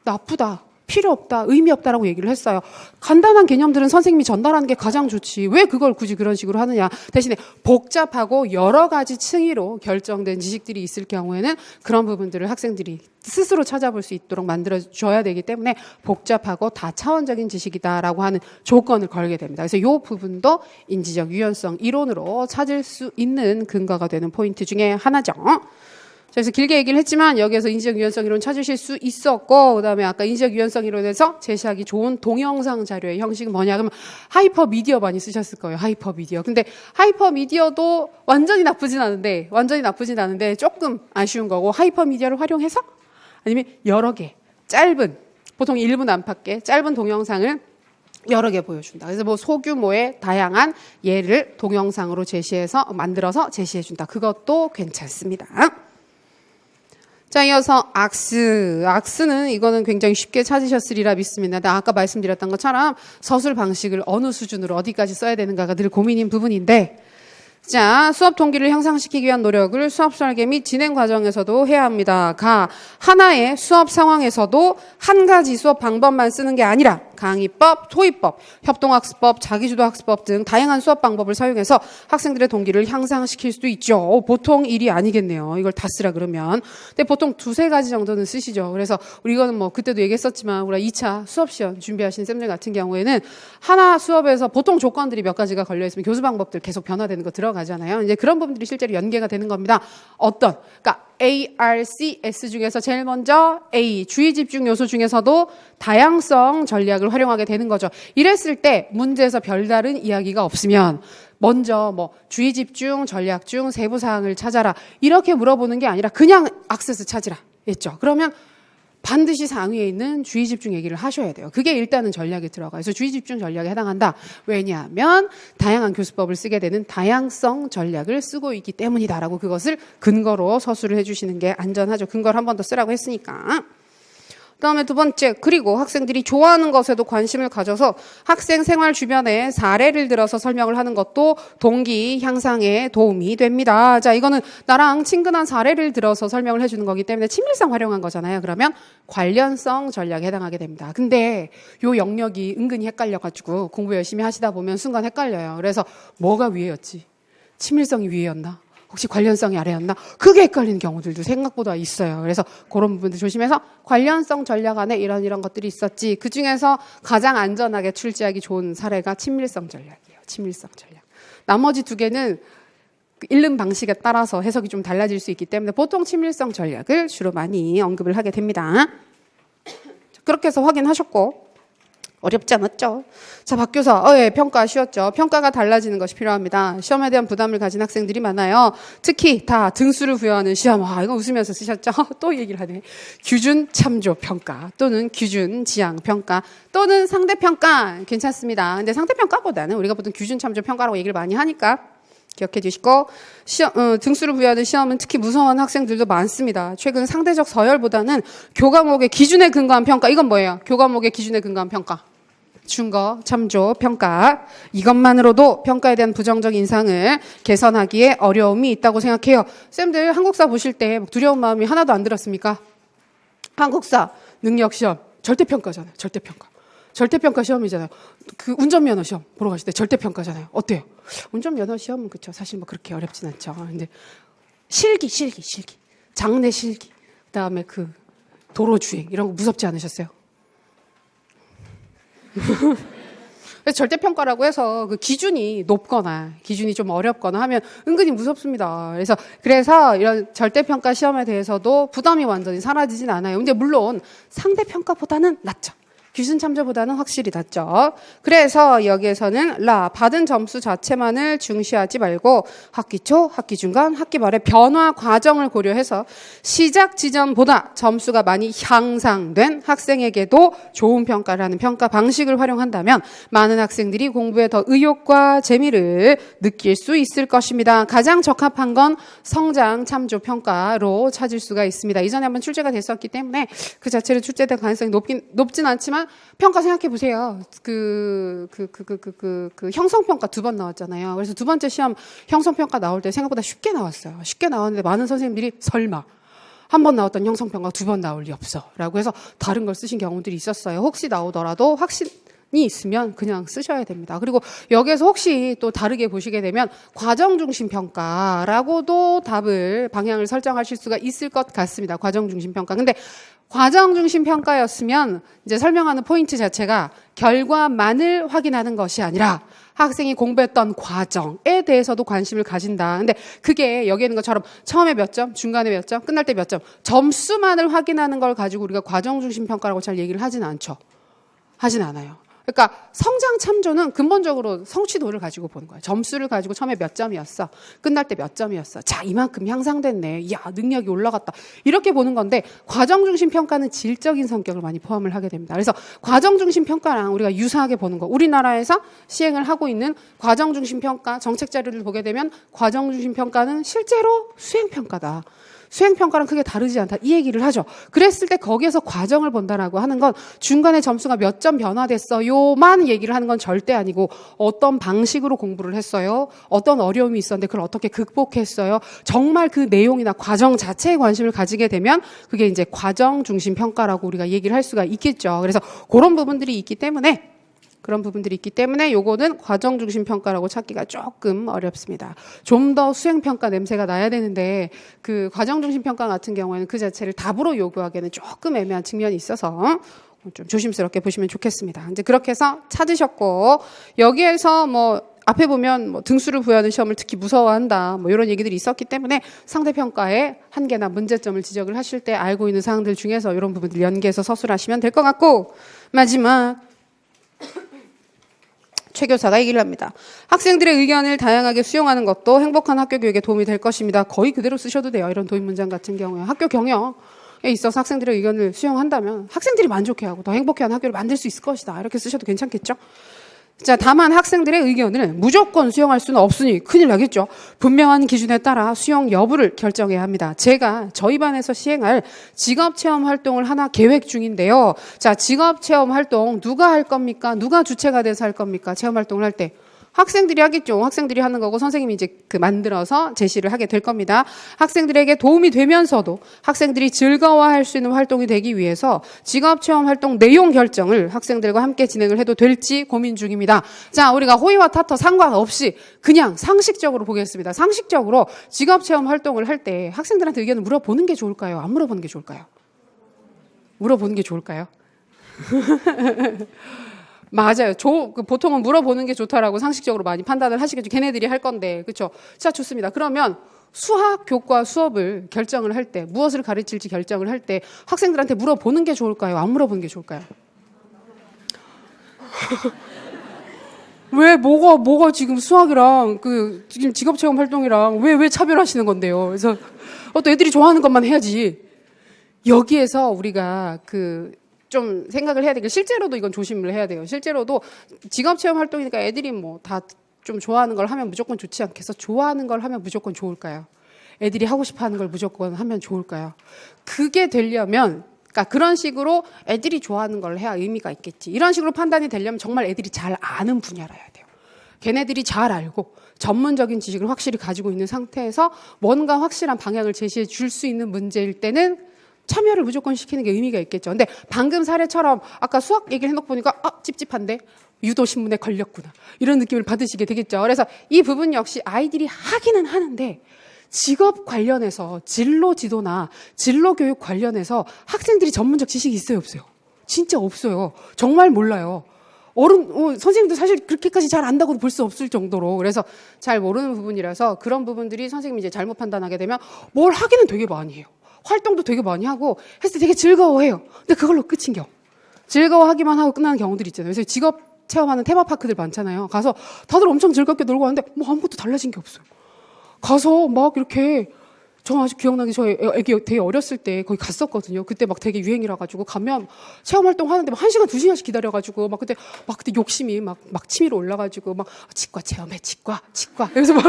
나쁘다. 필요 없다, 의미 없다라고 얘기를 했어요. 간단한 개념들은 선생님이 전달하는 게 가장 좋지. 왜 그걸 굳이 그런 식으로 하느냐. 대신에 복잡하고 여러 가지 층위로 결정된 지식들이 있을 경우에는 그런 부분들을 학생들이 스스로 찾아볼 수 있도록 만들어줘야 되기 때문에 복잡하고 다차원적인 지식이다라고 하는 조건을 걸게 됩니다. 그래서 이 부분도 인지적 유연성 이론으로 찾을 수 있는 근거가 되는 포인트 중에 하나죠. 그래서 길게 얘기를 했지만 여기에서 인지적 유연성 이론 찾으실 수 있었고 그다음에 아까 인지적 유연성 이론에서 제시하기 좋은 동영상 자료의 형식은 뭐냐 그러면 하이퍼 미디어 많이 쓰셨을 거예요. 하이퍼 미디어. 근데 하이퍼 미디어도 완전히 나쁘진 않은데 조금 아쉬운 거고 하이퍼 미디어를 활용해서 아니면 여러 개 짧은 보통 1분 안팎의 짧은 동영상을 여러 개 보여준다. 그래서 뭐 소규모의 다양한 예를 동영상으로 만들어서 제시해준다. 그것도 괜찮습니다. 자, 이어서 악스. 악스는 이거는 굉장히 쉽게 찾으셨으리라 믿습니다. 아까 말씀드렸던 것처럼 서술 방식을 어느 수준으로 어디까지 써야 되는가가 늘 고민인 부분인데 자, 수업 동기를 향상시키기 위한 노력을 수업 설계 및 진행 과정에서도 해야 합니다. 하나의 수업 상황에서도 한 가지 수업 방법만 쓰는 게 아니라 강의법, 토의법, 협동학습법, 자기주도학습법 등 다양한 수업 방법을 사용해서 학생들의 동기를 향상시킬 수도 있죠. 보통 일이 아니겠네요. 이걸 다 쓰라 그러면. 근데 보통 두세 가지 정도는 쓰시죠. 그래서 우리 이거는 뭐 그때도 얘기했었지만 우리가 2차 수업시험 준비하신 쌤들 같은 경우에는 하나 수업에서 보통 조건들이 몇 가지가 걸려있으면 교수 방법들 계속 변화되는 거 들어가잖아요. 이제 그런 부분들이 실제로 연계가 되는 겁니다. 그러니까 A, R, C, S 중에서 제일 먼저 A, 주의 집중 요소 중에서도 다양성 전략을 활용하게 되는 거죠. 이랬을 때 문제에서 별다른 이야기가 없으면 먼저 뭐 주의 집중 전략 중 세부 사항을 찾아라 이렇게 물어보는 게 아니라 그냥 액세스 찾으라 했죠. 그러면 반드시 상위에 있는 주의 집중 얘기를 하셔야 돼요. 그게 일단은 전략에 들어가요. 그래서 주의 집중 전략에 해당한다. 왜냐하면 다양한 교수법을 쓰게 되는 다양성 전략을 쓰고 있기 때문이다라고 그것을 근거로 서술을 해주시는 게 안전하죠. 근거를 한 번 더 쓰라고 했으니까. 그다음에 두 번째, 그리고 학생들이 좋아하는 것에도 관심을 가져서 학생 생활 주변에 사례를 들어서 설명을 하는 것도 동기 향상에 도움이 됩니다. 자, 이거는 나랑 친근한 사례를 들어서 설명을 해주는 거기 때문에 친밀성 활용한 거잖아요. 그러면 관련성 전략에 해당하게 됩니다. 근데 요 영역이 은근히 헷갈려가지고 공부 열심히 하시다 보면 순간 헷갈려요. 그래서 뭐가 위에였지? 친밀성이 위에였나? 혹시 관련성이 아래였나? 그게 헷갈리는 경우들도 생각보다 있어요. 그래서 그런 부분들 조심해서 관련성 전략 안에 이런 것들이 있었지. 그중에서 가장 안전하게 출제하기 좋은 사례가 친밀성 전략이에요. 친밀성 전략. 나머지 두 개는 읽는 방식에 따라서 해석이 좀 달라질 수 있기 때문에 보통 친밀성 전략을 주로 많이 언급을 하게 됩니다. 그렇게 해서 확인하셨고 어렵지 않았죠? 자, 박 교사, 예, 평가 쉬웠죠? 평가가 달라지는 것이 필요합니다. 시험에 대한 부담을 가진 학생들이 많아요. 특히 다 등수를 부여하는 시험. 이거 웃으면서 쓰셨죠? 또 얘기를 하네. 규준 참조 평가 또는 규준 지향 평가 또는 상대 평가 괜찮습니다. 근데 상대 평가보다는 우리가 보통 규준 참조 평가라고 얘기를 많이 하니까 기억해 주시고 등수를 부여하는 시험은 특히 무서워하는 학생들도 많습니다. 최근 상대적 서열보다는 교과목의 기준에 근거한 평가. 이건 뭐예요? 교과목의 기준에 근거한 평가. 준거, 참조, 평가. 이것만으로도 평가에 대한 부정적 인상을 개선하기에 어려움이 있다고 생각해요. 쌤들 한국사 보실 때 두려운 마음이 하나도 안 들었습니까? 한국사, 능력시험, 절대평가잖아요. 절대평가. 절대평가 시험이잖아요. 그 운전면허 시험 보러 가실 때 절대평가잖아요. 어때요? 운전면허 시험은 그쵸. 사실 뭐 그렇게 어렵진 않죠. 근데 실기. 장내 실기. 그 다음에 그 도로주행. 이런 거 무섭지 않으셨어요? 그래서 절대평가라고 해서 그 기준이 높거나 기준이 좀 어렵거나 하면 은근히 무섭습니다. 그래서 이런 절대평가 시험에 대해서도 부담이 완전히 사라지진 않아요. 근데 물론 상대평가보다는 낫죠. 규준 참조보다는 확실히 낫죠. 그래서 여기에서는 받은 점수 자체만을 중시하지 말고 학기 초, 학기 중간, 학기 말의 변화 과정을 고려해서 시작 지점보다 점수가 많이 향상된 학생에게도 좋은 평가를 하는 평가 방식을 활용한다면 많은 학생들이 공부에 더 의욕과 재미를 느낄 수 있을 것입니다. 가장 적합한 건 성장 참조 평가로 찾을 수가 있습니다. 이전에 한번 출제가 됐었기 때문에 그 자체로 출제될 가능성이 높진 않지만 평가 생각해 보세요. 형성평가 2번 나왔잖아요. 그래서 두 번째 시험 형성평가 나올 때 생각보다 쉽게 나왔어요. 쉽게 나왔는데 많은 선생님들이 설마 한 번 나왔던 형성평가 2번 나올 리 없어 라고 해서 다른 걸 쓰신 경우들이 있었어요. 혹시 나오더라도 확신이 있으면 그냥 쓰셔야 됩니다. 그리고 여기에서 혹시 또 다르게 보시게 되면 과정중심 평가라고도 방향을 설정하실 수가 있을 것 같습니다. 과정중심 평가. 근데 과정중심 평가였으면 이제 설명하는 포인트 자체가 결과만을 확인하는 것이 아니라 학생이 공부했던 과정에 대해서도 관심을 가진다. 근데 그게 여기 있는 것처럼 처음에 몇 점, 중간에 몇 점, 끝날 때 몇 점, 점수만을 확인하는 걸 가지고 우리가 과정중심 평가라고 잘 얘기를 하진 않죠. 하진 않아요. 그러니까 성장 참조는 근본적으로 성취도를 가지고 보는 거예요. 점수를 가지고 처음에 몇 점이었어. 끝날 때 몇 점이었어. 자, 이만큼 향상됐네. 이야, 능력이 올라갔다. 이렇게 보는 건데 과정중심 평가는 질적인 성격을 많이 포함을 하게 됩니다. 그래서 과정중심 평가랑 우리가 유사하게 보는 거. 우리나라에서 시행을 하고 있는 과정중심 평가 정책 자료를 보게 되면 과정중심 평가는 실제로 수행평가다. 수행평가랑 크게 다르지 않다. 이 얘기를 하죠. 그랬을 때 거기에서 과정을 본다라고 하는 건 중간에 점수가 몇 점 변화됐어요만 얘기를 하는 건 절대 아니고 어떤 방식으로 공부를 했어요. 어떤 어려움이 있었는데 그걸 어떻게 극복했어요. 정말 그 내용이나 과정 자체에 관심을 가지게 되면 그게 이제 과정 중심 평가라고 우리가 얘기를 할 수가 있겠죠. 그래서 그런 부분들이 있기 때문에 요거는 과정 중심 평가라고 찾기가 조금 어렵습니다. 좀 더 수행 평가 냄새가 나야 되는데 그 과정 중심 평가 같은 경우에는 그 자체를 답으로 요구하기에는 조금 애매한 측면이 있어서 좀 조심스럽게 보시면 좋겠습니다. 이제 그렇게 해서 찾으셨고 여기에서 앞에 보면 등수를 부여하는 시험을 특히 무서워한다. 이런 얘기들이 있었기 때문에 상대평가의 한계나 문제점을 지적을 하실 때 알고 있는 사항들 중에서 이런 부분들 연계해서 서술하시면 될 것 같고 마지막 최 교사가 얘기를 합니다. 학생들의 의견을 다양하게 수용하는 것도 행복한 학교 교육에 도움이 될 것입니다. 거의 그대로 쓰셔도 돼요. 이런 도입 문장 같은 경우에. 학교 경영에 있어서 학생들의 의견을 수용한다면 학생들이 만족해하고 더 행복해하는 학교를 만들 수 있을 것이다. 이렇게 쓰셔도 괜찮겠죠? 자, 다만 학생들의 의견을 무조건 수용할 수는 없으니 큰일 나겠죠. 분명한 기준에 따라 수용 여부를 결정해야 합니다. 제가 저희 반에서 시행할 직업체험 활동을 하나 계획 중인데요. 자, 직업체험 활동 누가 할 겁니까? 누가 주체가 돼서 할 겁니까? 체험 활동을 할 때. 학생들이 하겠죠. 학생들이 하는 거고 선생님이 이제 만들어서 제시를 하게 될 겁니다. 학생들에게 도움이 되면서도 학생들이 즐거워할 수 있는 활동이 되기 위해서 직업체험 활동 내용 결정을 학생들과 함께 진행을 해도 될지 고민 중입니다. 자, 우리가 호의와 타터 상관없이 그냥 상식적으로 보겠습니다. 상식적으로 직업체험 활동을 할 때 학생들한테 의견을 물어보는 게 좋을까요? 안 물어보는 게 좋을까요? 물어보는 게 좋을까요? 맞아요. 보통은 물어보는 게 좋다라고 상식적으로 많이 판단을 하시겠죠. 걔네들이 할 건데. 그렇죠? 자, 좋습니다. 그러면 수학 교과 수업을 결정을 할 때, 무엇을 가르칠지 결정을 할 때 학생들한테 물어보는 게 좋을까요? 안 물어보는 게 좋을까요? 왜 뭐가 지금 수학이랑 지금 직업체험 활동이랑 왜 차별하시는 건데요? 그래서 또 애들이 좋아하는 것만 해야지. 여기에서 우리가 좀 생각을 해야 되게 실제로도 이건 조심을 해야 돼요. 실제로도 직업체험 활동이니까 애들이 뭐 다 좀 좋아하는 걸 하면 무조건 좋지 않겠어? 좋아하는 걸 하면 무조건 좋을까요? 애들이 하고 싶어 하는 걸 무조건 하면 좋을까요? 그게 되려면 그러니까 그런 식으로 애들이 좋아하는 걸 해야 의미가 있겠지. 이런 식으로 판단이 되려면 정말 애들이 잘 아는 분야라야 돼요. 걔네들이 잘 알고 전문적인 지식을 확실히 가지고 있는 상태에서 뭔가 확실한 방향을 제시해 줄 수 있는 문제일 때는 참여를 무조건 시키는 게 의미가 있겠죠. 근데 방금 사례처럼 아까 수학 얘기를 해놓고 보니까 찝찝한데 유도신문에 걸렸구나. 이런 느낌을 받으시게 되겠죠. 그래서 이 부분 역시 아이들이 하기는 하는데 직업 관련해서 진로 지도나 진로 교육 관련해서 학생들이 전문적 지식이 있어요, 없어요? 진짜 없어요. 정말 몰라요. 선생님도 사실 그렇게까지 잘 안다고도 볼 수 없을 정도로. 그래서 잘 모르는 부분이라서 그런 부분들이 선생님이 이제 잘못 판단하게 되면 뭘 하기는 되게 많이 해요. 활동도 되게 많이 하고 했을 때 되게 즐거워해요. 근데 그걸로 끝인 경우. 즐거워하기만 하고 끝나는 경우들이 있잖아요. 그래서 직업 체험하는 테마파크들 많잖아요. 가서 다들 엄청 즐겁게 놀고 왔는데 뭐 아무것도 달라진 게 없어요. 가서 막 이렇게 저 아직 기억나게 저 애기 되게 어렸을 때 거기 갔었거든요. 그때 막 되게 유행이라 가지고 가면 체험 활동 하는데 막 1시간 2시간씩 기다려 가지고 막 그때 욕심이 막 치밀어 올라 가지고 막 치과 체험해 치과. 그래서 막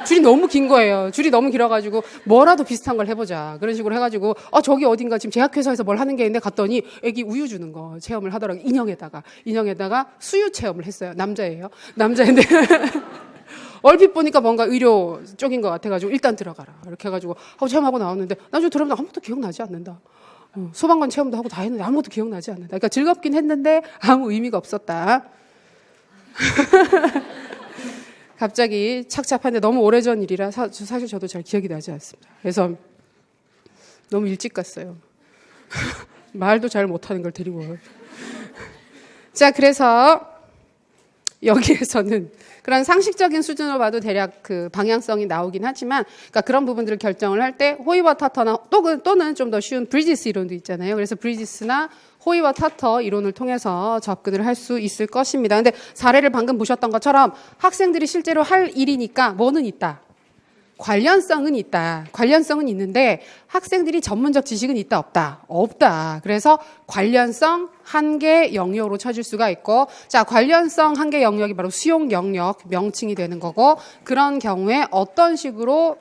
줄이 너무 긴 거예요. 줄이 너무 길어가지고 뭐라도 비슷한 걸 해보자. 그런 식으로 해가지고 저기 어딘가 지금 제약회사에서 뭘 하는 게 있는데 갔더니 애기 우유 주는 거 체험을 하더라고요. 인형에다가 수유 체험을 했어요. 남자인데 얼핏 보니까 뭔가 의료 쪽인 것 같아가지고 일단 들어가라. 이렇게 해가지고 체험하고 나왔는데 나중에 들어보면 아무것도 기억나지 않는다. 소방관 체험도 하고 다 했는데 아무것도 기억나지 않는다. 그러니까 즐겁긴 했는데 아무 의미가 없었다. 갑자기 착잡한데 너무 오래전 일이라 사실 저도 잘 기억이 나지 않습니다. 그래서 너무 일찍 갔어요. 말도 잘 못하는 걸 데리고 와요. 자, 그래서 여기에서는 그런 상식적인 수준으로 봐도 대략 방향성이 나오긴 하지만 그러니까 그런 부분들을 결정을 할 때 호의와 타터나 또는 좀 더 쉬운 브리지스 이론도 있잖아요. 그래서 브리지스나 호의와 타터 이론을 통해서 접근을 할 수 있을 것입니다. 근데 사례를 방금 보셨던 것처럼 학생들이 실제로 할 일이니까 뭐는 있다? 관련성은 있다. 관련성은 있는데 학생들이 전문적 지식은 있다 없다? 없다. 그래서 관련성 한계 영역으로 찾을 수가 있고 자 관련성 한계 영역이 바로 수용 영역 명칭이 되는 거고 그런 경우에 어떤 식으로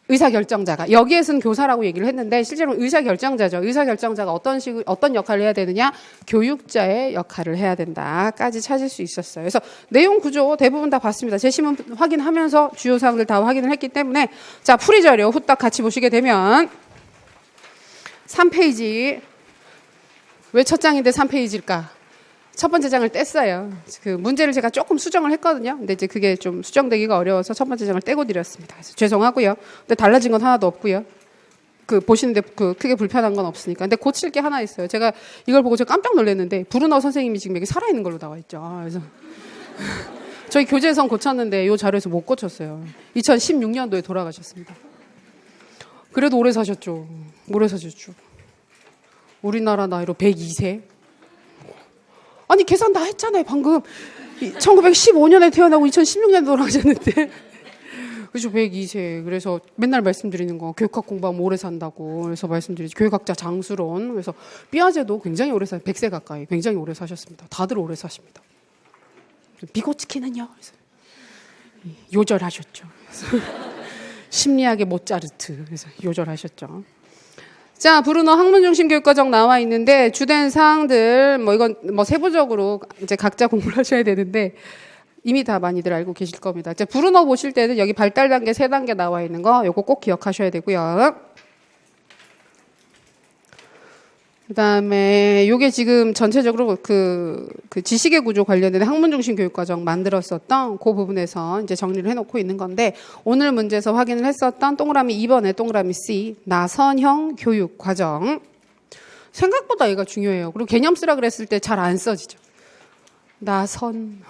의사결정자가 여기에서는 교사라고 얘기를 했는데 실제로 의사결정자죠. 의사결정자가 어떤 역할을 해야 되느냐? 교육자의 역할을 해야 된다까지 찾을 수 있었어요. 그래서 내용 구조 대부분 다 봤습니다. 제시문 확인하면서 주요 사항들 다 확인을 했기 때문에 자 풀이 자료 후딱 같이 보시게 되면 3페이지 왜 첫 장인데 3페이지일까? 첫 번째 장을 뗐어요. 문제를 제가 조금 수정을 했거든요. 근데 이제 그게 좀 수정되기가 어려워서 첫 번째 장을 떼고 드렸습니다. 그래서 죄송하고요. 근데 달라진 건 하나도 없고요. 보시는데 크게 불편한 건 없으니까. 근데 고칠 게 하나 있어요. 제가 이걸 보고 제가 깜짝 놀랐는데 브루너 선생님이 지금 여기 살아있는 걸로 나와 있죠. 그래서 저희 교재에선 고쳤는데 이 자료에서 못 고쳤어요. 2016년도에 돌아가셨습니다. 그래도 오래 사셨죠. 우리나라 나이로 102세. 아니 계산 다 했잖아요 방금 1915년에 태어나고 2016년에 돌아가셨는데 그렇죠 102세 그래서 맨날 말씀드리는 거 교육학 공부하면 오래 산다고 그래서 말씀드리죠 교육학자 장수론 그래서 삐아제도 굉장히 오래 100세 가까이 굉장히 오래 사셨습니다 다들 오래 사십니다 비고츠키는요 그래서 요절하셨죠 그래서 심리학의 모차르트 그래서 요절하셨죠 자, 브루너 학문중심 교육과정 나와 있는데 주된 사항들 이건 세부적으로 이제 각자 공부를 하셔야 되는데 이미 다 많이들 알고 계실 겁니다. 이제 브루너 보실 때는 여기 발달 단계 3단계 나와 있는 거 요거 꼭 기억하셔야 되고요. 그다음에 요게 지금 전체적으로 그 지식의 구조 관련된 학문 중심 교육 과정 만들었었던 그 부분에서 이제 정리를 해놓고 있는 건데 오늘 문제에서 확인을 했었던 동그라미 2번에 동그라미 C 나선형 교육 과정 생각보다 얘가 중요해요. 그리고 개념 쓰라 그랬을 때 잘 안 써지죠. 나선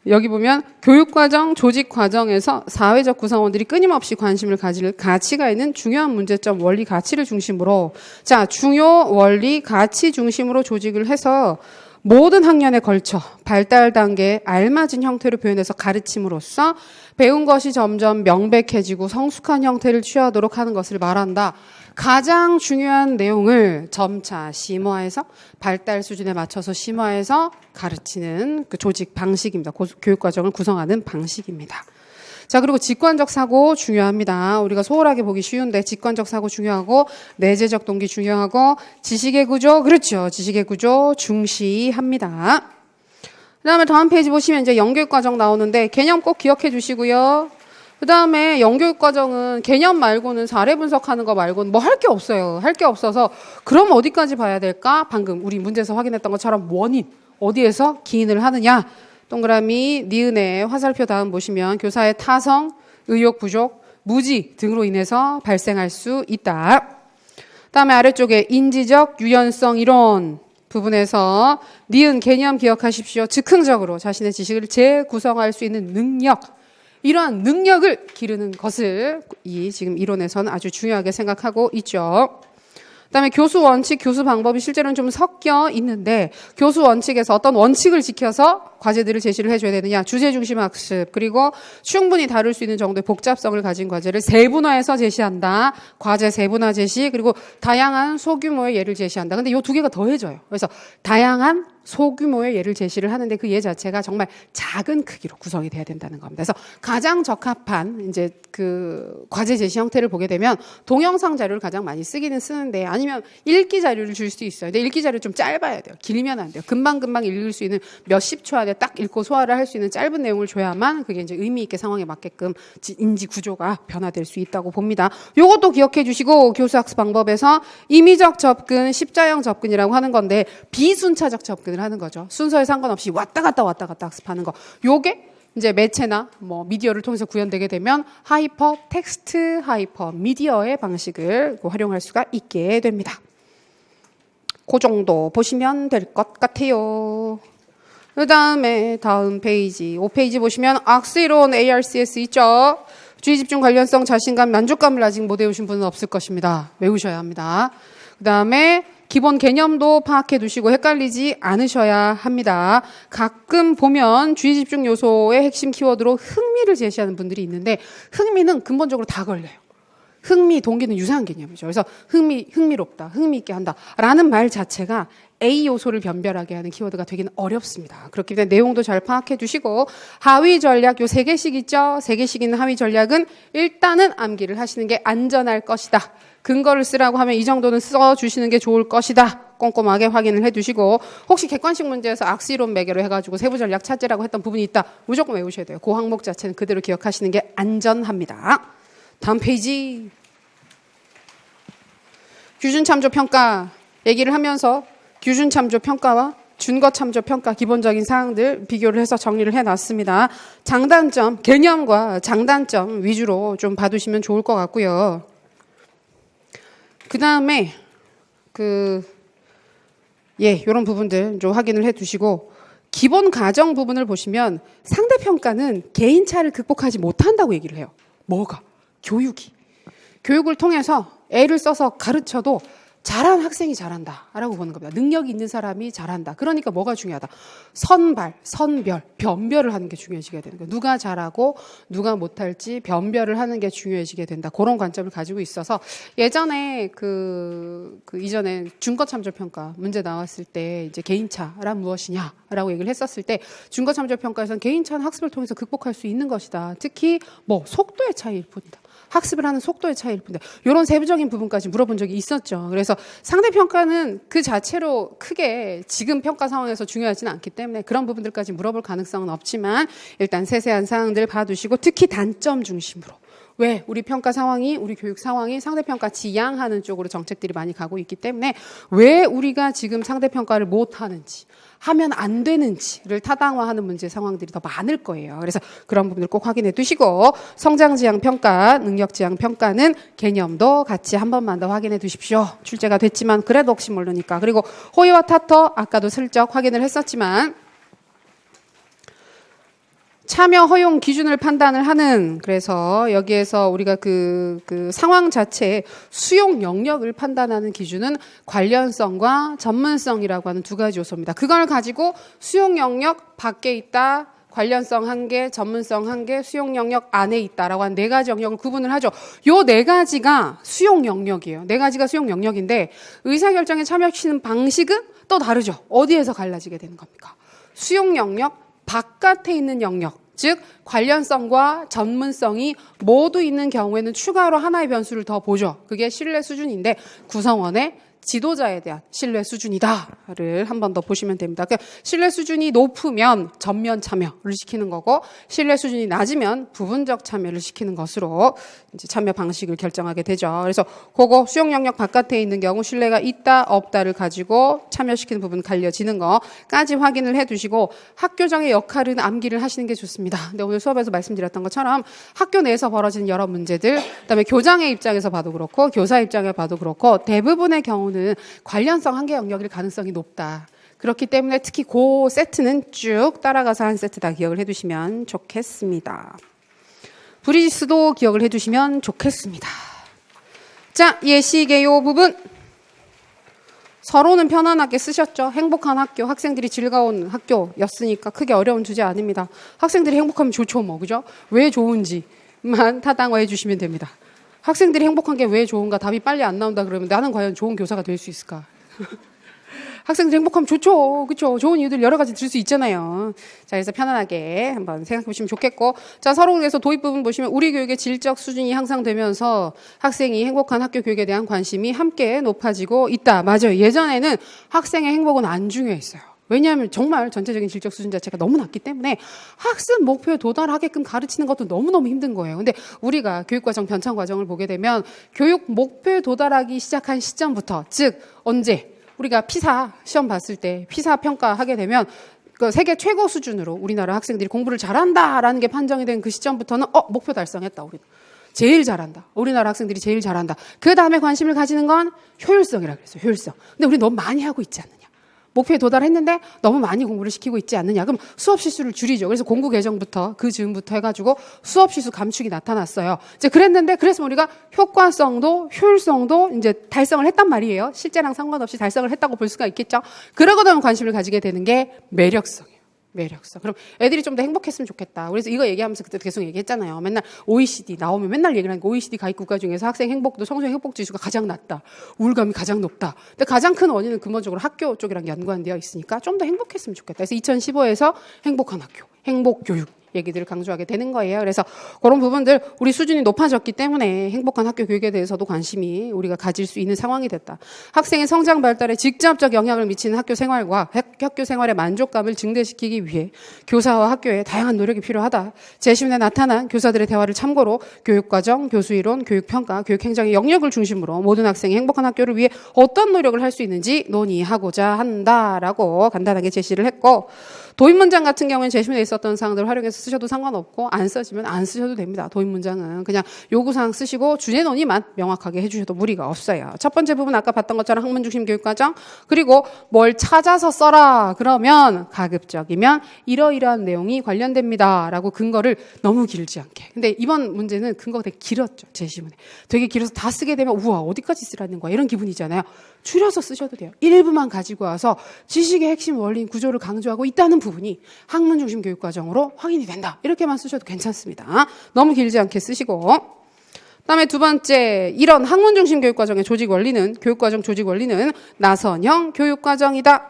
여기 보면 교육과정, 조직과정에서 사회적 구성원들이 끊임없이 관심을 가질 가치가 있는 중요한 문제점, 원리, 가치를 중심으로 자 중요 원리, 가치 중심으로 조직을 해서 모든 학년에 걸쳐 발달 단계에 알맞은 형태로 표현해서 가르침으로써 배운 것이 점점 명백해지고 성숙한 형태를 취하도록 하는 것을 말한다. 가장 중요한 내용을 점차 심화해서 발달 수준에 맞춰서 심화해서 가르치는 그 조직 방식입니다. 교육과정을 구성하는 방식입니다. 자, 그리고 직관적 사고 중요합니다. 우리가 소홀하게 보기 쉬운데 직관적 사고 중요하고 내재적 동기 중요하고 지식의 구조, 그렇죠. 지식의 구조 중시합니다. 그 다음에 다음 페이지 보시면 이제 영교육과정 나오는데 개념 꼭 기억해 주시고요. 그 다음에 영교육과정은 개념 말고는 사례 분석하는 거 말고는 뭐 할 게 없어요. 할 게 없어서 그럼 어디까지 봐야 될까? 방금 우리 문제에서 확인했던 것처럼 원인, 어디에서 기인을 하느냐? 동그라미, 니은의 화살표 다음 보시면 교사의 타성, 의욕 부족, 무지 등으로 인해서 발생할 수 있다. 다음에 아래쪽에 인지적 유연성 이론 부분에서 니은 개념 기억하십시오. 즉흥적으로 자신의 지식을 재구성할 수 있는 능력, 이러한 능력을 기르는 것을 이 지금 이론에서는 아주 중요하게 생각하고 있죠. 그다음에 교수 원칙, 교수 방법이 실제로는 좀 섞여 있는데 교수 원칙에서 어떤 원칙을 지켜서 과제들을 제시를 해줘야 되느냐. 주제 중심 학습, 그리고 충분히 다룰 수 있는 정도의 복잡성을 가진 과제를 세분화해서 제시한다. 과제 세분화 제시, 그리고 다양한 소규모의 예를 제시한다. 근데 이 두 개가 더해져요. 그래서 다양한 소규모의 예를 제시를 하는데 그 예 자체가 정말 작은 크기로 구성이 돼야 된다는 겁니다. 그래서 가장 적합한 이제 그 과제 제시 형태를 보게 되면 동영상 자료를 가장 많이 쓰기는 쓰는데 아니면 읽기 자료를 줄 수도 있어요. 근데 읽기 자료 좀 짧아야 돼요. 길면 안 돼요. 금방금방 읽을 수 있는 몇십 초 안에 딱 읽고 소화를 할 수 있는 짧은 내용을 줘야만 그게 이제 의미 있게 상황에 맞게끔 인지 구조가 변화될 수 있다고 봅니다. 요것도 기억해 주시고 교수학습 방법에서 임의적 접근, 십자형 접근이라고 하는 건데 비순차적 접근을 하는 거죠. 순서에 상관없이 왔다 갔다 학습하는 거. 요게 이제 매체나 뭐 미디어를 통해서 구현되게 되면 하이퍼 텍스트, 하이퍼 미디어의 방식을 활용할 수가 있게 됩니다. 그 정도 보시면 될 것 같아요. 그 다음에 다음 페이지 5페이지 보시면 악스이론 ARCS 있죠. 주의집중 관련성 자신감 만족감을 아직 못 외우신 분은 없을 것입니다. 외우셔야 합니다. 그 다음에 기본 개념도 파악해 두시고 헷갈리지 않으셔야 합니다. 가끔 보면 주의집중 요소의 핵심 키워드로 흥미를 제시하는 분들이 있는데 흥미는 근본적으로 다 걸려요. 흥미, 동기는 유사한 개념이죠. 그래서 흥미롭다, 흥미있게 한다 라는 말 자체가 A 요소를 변별하게 하는 키워드가 되기는 어렵습니다. 그렇기 때문에 내용도 잘 파악해 두시고 하위 전략 요 3개씩 있죠. 3개씩 있는 하위 전략은 일단은 암기를 하시는 게 안전할 것이다. 근거를 쓰라고 하면 이 정도는 써주시는 게 좋을 것이다. 꼼꼼하게 확인을 해두시고 혹시 객관식 문제에서 악시론 매개로 해가지고 세부 전략 찾으라고 했던 부분이 있다. 무조건 외우셔야 돼요. 그 항목 자체는 그대로 기억하시는 게 안전합니다. 다음 페이지. 규준참조평가 얘기를 하면서 규준참조평가와 준거참조평가 기본적인 사항들 비교를 해서 정리를 해놨습니다. 장단점, 개념과 장단점 위주로 좀 봐두시면 좋을 것 같고요. 그 다음에 이런 부분들 좀 확인을 해두시고 기본 가정 부분을 보시면 상대평가는 개인차를 극복하지 못한다고 얘기를 해요. 뭐가? 교육이. 교육을 통해서 애를 써서 가르쳐도 잘한 학생이 잘한다라고 보는 겁니다. 능력이 있는 사람이 잘한다. 그러니까 뭐가 중요하다? 선발, 선별, 변별을 하는 게 중요해지게 되는 거예요. 누가 잘하고 누가 못할지 변별을 하는 게 중요해지게 된다. 그런 관점을 가지고 있어서 예전에 이전에 준거참조평가 문제 나왔을 때 이제 개인차란 무엇이냐라고 얘기를 했었을 때 준거참조평가에서는 개인차는 학습을 통해서 극복할 수 있는 것이다. 특히 뭐 속도의 차이일 뿐이다. 학습을 하는 속도의 차이일 뿐인데 이런 세부적인 부분까지 물어본 적이 있었죠. 그래서 상대평가는 그 자체로 크게 지금 평가 상황에서 중요하지는 않기 때문에 그런 부분들까지 물어볼 가능성은 없지만 일단 세세한 사항들 봐두시고 특히 단점 중심으로 왜 우리 평가 상황이 우리 교육 상황이 상대평가 지향하는 쪽으로 정책들이 많이 가고 있기 때문에 왜 우리가 지금 상대평가를 못하는지 하면 안 되는지를 타당화하는 문제 상황들이 더 많을 거예요. 그래서 그런 부분을 꼭 확인해 두시고 성장지향평가, 능력지향평가는 개념도 같이 한 번만 더 확인해 두십시오. 출제가 됐지만 그래도 혹시 모르니까. 그리고 호의와 타터 아까도 슬쩍 확인을 했었지만 참여 허용 기준을 판단을 하는 그래서 여기에서 우리가 그 상황 자체의 수용 영역을 판단하는 기준은 관련성과 전문성이라고 하는 두 가지 요소입니다. 그걸 가지고 수용 영역 밖에 있다. 관련성 한 개, 전문성 한 개, 수용 영역 안에 있다라고 한 네 가지 영역을 구분을 하죠. 요 네 가지가 수용 영역이에요. 네 가지가 수용 영역인데 의사결정에 참여시키는 방식은 또 다르죠. 어디에서 갈라지게 되는 겁니까? 수용 영역 바깥에 있는 영역, 즉 관련성과 전문성이 모두 있는 경우에는 추가로 하나의 변수를 더 보죠. 그게 신뢰 수준인데 구성원의 지도자에 대한 신뢰 수준이다를 한 번 더 보시면 됩니다. 그러니까 신뢰 수준이 높으면 전면 참여를 시키는 거고 신뢰 수준이 낮으면 부분적 참여를 시키는 것으로 이제 참여 방식을 결정하게 되죠. 그래서 그거 수용 영역 바깥에 있는 경우 신뢰가 있다 없다를 가지고 참여시키는 부분 갈려지는 거까지 확인을 해두시고 학교장의 역할은 암기를 하시는 게 좋습니다. 근데 오늘 수업에서 말씀드렸던 것처럼 학교 내에서 벌어지는 여러 문제들 그다음에 교장의 입장에서 봐도 그렇고 교사 입장에 봐도 그렇고 대부분의 경우는 관련성 한계 영역일 가능성이 높다. 그렇기 때문에 특히 그 세트는 쭉 따라가서 한 세트 다 기억을 해두시면 좋겠습니다. 브리지스도 기억을 해두시면 좋겠습니다. 자, 예시 개요 부분. 서로는 편안하게 쓰셨죠. 행복한 학교, 학생들이 즐거운 학교였으니까 크게 어려운 주제 아닙니다. 학생들이 행복하면 좋죠, 뭐 그죠? 왜 좋은지만 타당화해 주시면 됩니다. 학생들이 행복한 게 왜 좋은가 답이 빨리 안 나온다 그러면 나는 과연 좋은 교사가 될 수 있을까? 학생들이 행복하면 좋죠. 그렇죠? 좋은 이유들 여러 가지 들 수 있잖아요. 자, 그래서 편안하게 한번 생각해 보시면 좋겠고 자, 서로 그래서 도입 부분 보시면 우리 교육의 질적 수준이 향상되면서 학생이 행복한 학교 교육에 대한 관심이 함께 높아지고 있다. 맞아요. 예전에는 학생의 행복은 안 중요했어요. 왜냐하면 정말 전체적인 질적 수준 자체가 너무 낮기 때문에 학습 목표에 도달하게끔 가르치는 것도 너무너무 힘든 거예요. 근데 우리가 교육과정 변천 과정을 보게 되면 교육 목표에 도달하기 시작한 시점부터 즉 언제 우리가 피사 시험 봤을 때 피사 평가하게 되면 그 세계 최고 수준으로 우리나라 학생들이 공부를 잘한다라는 게 판정이 된 그 시점부터는 목표 달성했다. 우리는. 제일 잘한다. 우리나라 학생들이 제일 잘한다. 그 다음에 관심을 가지는 건 효율성이라고 그랬어요. 효율성. 근데 우리 너무 많이 하고 있지 않느냐. 목표에 도달했는데 너무 많이 공부를 시키고 있지 않느냐. 그럼 수업 실수를 줄이죠. 그래서 공부 개정부터 그 즈음부터 해가지고 수업 실수 감축이 나타났어요. 이제 그래서 우리가 효과성도 효율성도 이제 달성을 했단 말이에요. 실제랑 상관없이 달성을 했다고 볼 수가 있겠죠. 그러고 나면 관심을 가지게 되는 게 매력성이에요. 매력성. 그럼 애들이 좀 더 행복했으면 좋겠다. 그래서 이거 얘기하면서 그때 계속 얘기했잖아요. 맨날 OECD 나오면 맨날 얘기를 하니까 OECD 가입 국가 중에서 학생 행복도 청소년 행복 지수가 가장 낮다. 우울감이 가장 높다. 근데 가장 큰 원인은 근본적으로 학교 쪽이랑 연관되어 있으니까 좀 더 행복했으면 좋겠다. 그래서 2015에서 행복한 학교, 행복 교육 얘기들을 강조하게 되는 거예요. 그래서 그런 부분들 우리 수준이 높아졌기 때문에 행복한 학교 교육에 대해서도 관심이 우리가 가질 수 있는 상황이 됐다. 학생의 성장 발달에 직접적 영향을 미치는 학교 생활과 학교 생활의 만족감을 증대시키기 위해 교사와 학교에 다양한 노력이 필요하다. 재시문에 나타난 교사들의 대화를 참고로 교육과정, 교수이론, 교육평가, 교육행정의 영역을 중심으로 모든 학생이 행복한 학교를 위해 어떤 노력을 할 수 있는지 논의하고자 한다라고 간단하게 제시를 했고 도입 문장 같은 경우에는 제시문에 있었던 사항들을 활용해서 쓰셔도 상관없고 안 써지면 안 쓰셔도 됩니다. 도입 문장은 그냥 요구사항 쓰시고 주제 논의만 명확하게 해주셔도 무리가 없어요. 첫 번째 부분 아까 봤던 것처럼 학문 중심 교육과정 그리고 뭘 찾아서 써라 그러면 가급적이면 이러이러한 내용이 관련됩니다 라고 근거를 너무 길지 않게. 근데 이번 문제는 근거가 되게 길었죠. 제시문에. 되게 길어서 다 쓰게 되면 우와 어디까지 쓰라는 거야 이런 기분이잖아요. 줄여서 쓰셔도 돼요. 일부만 가지고 와서 지식의 핵심 원리인 구조를 강조하고 있다는 부분이 학문 중심 교육과정으로 확인이 된다. 이렇게만 쓰셔도 괜찮습니다. 너무 길지 않게 쓰시고 그다음에 두 번째 이런 학문 중심 교육과정의 조직 원리는 교육과정 조직 원리는 나선형 교육과정이다.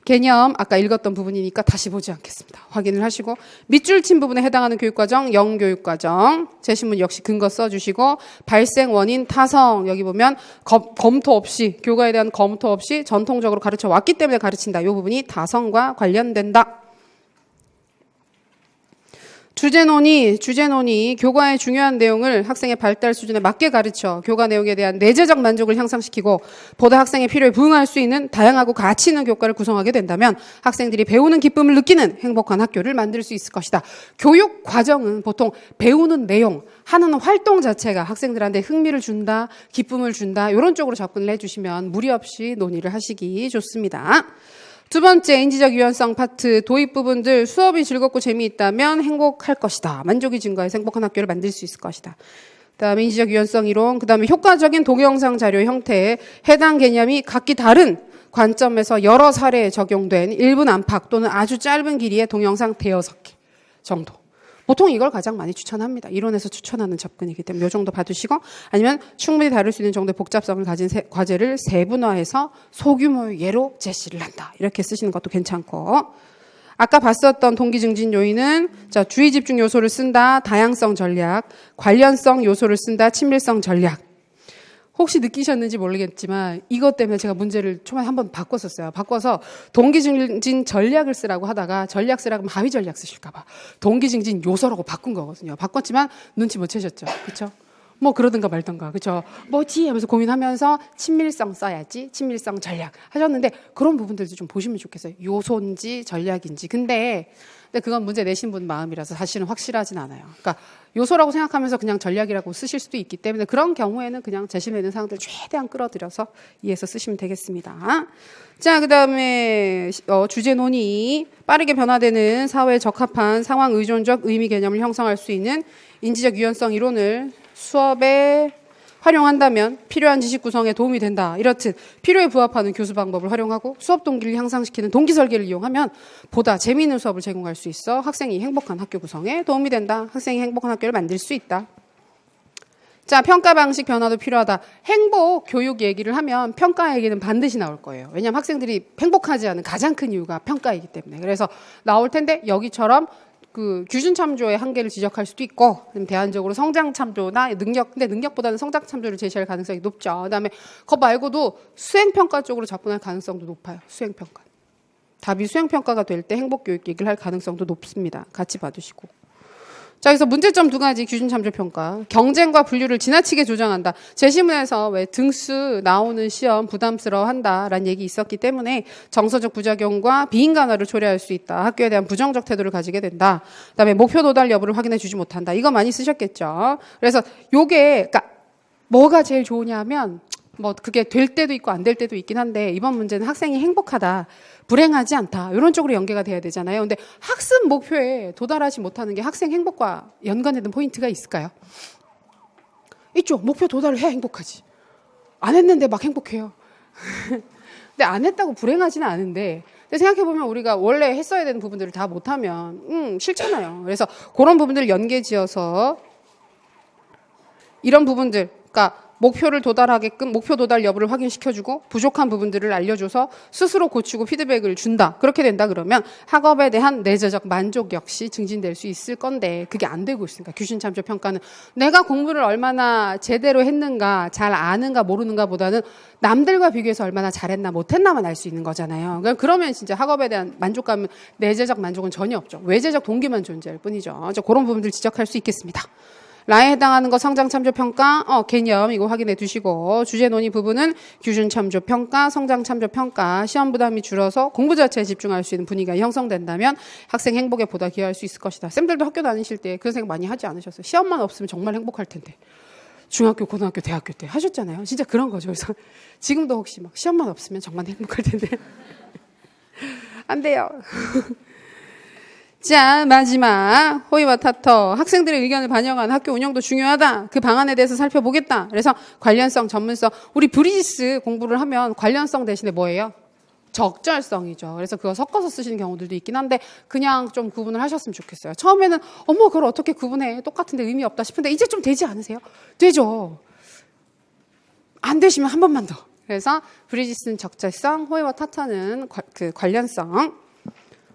개념 아까 읽었던 부분이니까 다시 보지 않겠습니다. 확인을 하시고 밑줄 친 부분에 해당하는 교육과정, 영교육과정 제시문 역시 근거 써주시고 발생 원인 타성 여기 보면 검토 없이 교과에 대한 검토 없이 전통적으로 가르쳐 왔기 때문에 가르친다. 이 부분이 타성과 관련된다. 주제논의, 교과의 중요한 내용을 학생의 발달 수준에 맞게 가르쳐 교과 내용에 대한 내재적 만족을 향상시키고 보다 학생의 필요에 부응할 수 있는 다양하고 가치 있는 교과를 구성하게 된다면 학생들이 배우는 기쁨을 느끼는 행복한 학교를 만들 수 있을 것이다. 교육 과정은 보통 배우는 내용, 하는 활동 자체가 학생들한테 흥미를 준다, 기쁨을 준다 이런 쪽으로 접근을 해주시면 무리 없이 논의를 하시기 좋습니다. 두 번째 인지적 유연성 파트 도입 부분들 수업이 즐겁고 재미있다면 행복할 것이다. 만족이 증가해서 행복한 학교를 만들 수 있을 것이다. 그다음에 인지적 유연성 이론, 그다음에 효과적인 동영상 자료 형태에 해당 개념이 각기 다른 관점에서 여러 사례에 적용된 1분 안팎 또는 아주 짧은 길이의 동영상 대여섯 개 정도. 보통 이걸 가장 많이 추천합니다. 이론에서 추천하는 접근이기 때문에 이 정도 받으시고 아니면 충분히 다룰 수 있는 정도의 복잡성을 가진 과제를 세분화해서 소규모의 예로 제시를 한다. 이렇게 쓰시는 것도 괜찮고 아까 봤었던 동기 증진 요인은 자 주의 집중 요소를 쓴다. 다양성 전략, 관련성 요소를 쓴다. 친밀성 전략. 혹시 느끼셨는지 모르겠지만 이것 때문에 제가 문제를 초반에 한번 바꿨었어요. 바꿔서 동기 증진 전략을 쓰라고 하다가 전략 쓰라고 하면 하위 전략 쓰실까 봐 동기 증진 요소라고 바꾼 거거든요. 바꿨지만 눈치 못 채셨죠. 그렇죠? 뭐 그러든가 말든가. 그렇죠? 뭐지 하면서 고민하면서 친밀성 써야지. 친밀성 전략 하셨는데 그런 부분들도 좀 보시면 좋겠어요. 요소인지 전략인지. 근데 그건 문제 내신 분 마음이라서 사실은 확실하진 않아요. 그러니까 요소라고 생각하면서 그냥 전략이라고 쓰실 수도 있기 때문에 그런 경우에는 그냥 제시되어 있는 사항들 최대한 끌어들여서 이해해서 쓰시면 되겠습니다. 자, 그다음에 주제 논의, 빠르게 변화되는 사회에 적합한 상황 의존적 의미 개념을 형성할 수 있는 인지적 유연성 이론을 수업에 활용한다면 필요한 지식 구성에 도움이 된다. 이렇듯 필요에 부합하는 교수 방법을 활용하고 수업 동기를 향상시키는 동기 설계를 이용하면 보다 재미있는 수업을 제공할 수 있어 학생이 행복한 학교 구성에 도움이 된다. 학생이 행복한 학교를 만들 수 있다. 자, 평가 방식 변화도 필요하다. 행복 교육 얘기를 하면 평가 얘기는 반드시 나올 거예요. 왜냐하면 학생들이 행복하지 않은 가장 큰 이유가 평가이기 때문에. 그래서 나올 텐데 여기처럼 그 규준 참조의 한계를 지적할 수도 있고 대안적으로 성장 참조나 근데 능력보다는 성장 참조를 제시할 가능성이 높죠. 그다음에 그거 말고도 수행 평가 쪽으로 접근할 가능성도 높아요. 수행 평가. 답이 수행 평가가 될 때 행복 교육 얘기를 할 가능성도 높습니다. 같이 봐두시고. 자, 그래서 문제점 두 가지 기준 참조 평가. 경쟁과 분류를 지나치게 조정한다. 제시문에서 왜 등수 나오는 시험 부담스러워한다라는 얘기 있었기 때문에 정서적 부작용과 비인간화를 초래할 수 있다. 학교에 대한 부정적 태도를 가지게 된다. 그다음에 목표 도달 여부를 확인해 주지 못한다. 이거 많이 쓰셨겠죠. 그래서 요게 그러니까 뭐가 제일 좋으냐면 뭐 그게 될 때도 있고 안 될 때도 있긴 한데 이번 문제는 학생이 행복하다. 불행하지 않다. 이런 쪽으로 연계가 돼야 되잖아요. 근데 학습 목표에 도달하지 못하는 게 학생 행복과 연관되는 포인트가 있을까요? 있죠. 목표 도달을 해야 행복하지. 안 했는데 막 행복해요. 근데 안 했다고 불행하지는 않은데 근데 생각해보면 우리가 원래 했어야 되는 부분들을 다 못하면 싫잖아요. 그래서 그런 부분들을 연계지어서 이런 부분들 그러니까 목표를 도달하게끔 목표 도달 여부를 확인시켜주고 부족한 부분들을 알려줘서 스스로 고치고 피드백을 준다. 그렇게 된다 그러면 학업에 대한 내재적 만족 역시 증진될 수 있을 건데 그게 안 되고 있으니까 규준 참조 평가는 내가 공부를 얼마나 제대로 했는가 잘 아는가 모르는가 보다는 남들과 비교해서 얼마나 잘했나 못했나만 알 수 있는 거잖아요. 그러면 진짜 학업에 대한 만족감은 내재적 만족은 전혀 없죠. 외재적 동기만 존재할 뿐이죠. 그런 부분들 지적할 수 있겠습니다. 라에 해당하는 거 성장 참조 평가, 개념 이거 확인해 두시고 주제 논의 부분은 규준 참조 평가, 성장 참조 평가, 시험 부담이 줄어서 공부 자체에 집중할 수 있는 분위기가 형성된다면 학생 행복에 보다 기여할 수 있을 것이다. 쌤들도 학교 다니실 때 그런 생각 많이 하지 않으셨어요? 시험만 없으면 정말 행복할 텐데. 중학교, 고등학교, 대학교 때 하셨잖아요. 진짜 그런 거죠. 그래서 지금도 혹시 막 시험만 없으면 정말 행복할 텐데. 안 돼요. 자, 마지막 호의와 타터. 학생들의 의견을 반영한 학교 운영도 중요하다. 그 방안에 대해서 살펴보겠다. 그래서 관련성, 전문성. 우리 브리지스 공부를 하면 관련성 대신에 뭐예요? 적절성이죠. 그래서 그거 섞어서 쓰시는 경우들도 있긴 한데 그냥 좀 구분을 하셨으면 좋겠어요. 처음에는 어머 그걸 어떻게 구분해? 똑같은데 의미 없다 싶은데 이제 좀 되지 않으세요? 되죠. 안 되시면 한 번만 더. 그래서 브리짓은 적재성, 호이와 타터는 관련성.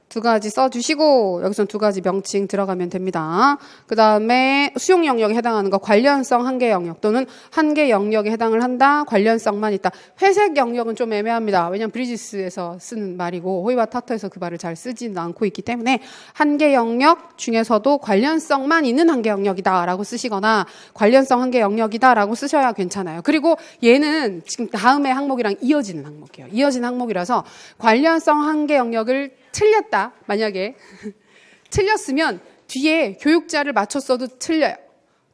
두 가지 써주시고 여기선 두 가지 명칭 들어가면 됩니다. 그 다음에 수용 영역에 해당하는 거 관련성 한계 영역 또는 한계 영역에 해당을 한다. 관련성만 있다. 회색 영역은 좀 애매합니다. 왜냐하면 브리지스에서 쓰는 말이고 호이와 타터에서 그 말을 잘 쓰지는 않고 있기 때문에 한계 영역 중에서도 관련성만 있는 한계 영역이다라고 쓰시거나 관련성 한계 영역이다라고 쓰셔야 괜찮아요. 그리고 얘는 지금 다음의 항목이랑 이어지는 항목이에요. 이어지는 항목이라서 관련성 한계 영역을 틀렸다. 만약에 틀렸으면 뒤에 교육자를 맞췄어도 틀려요.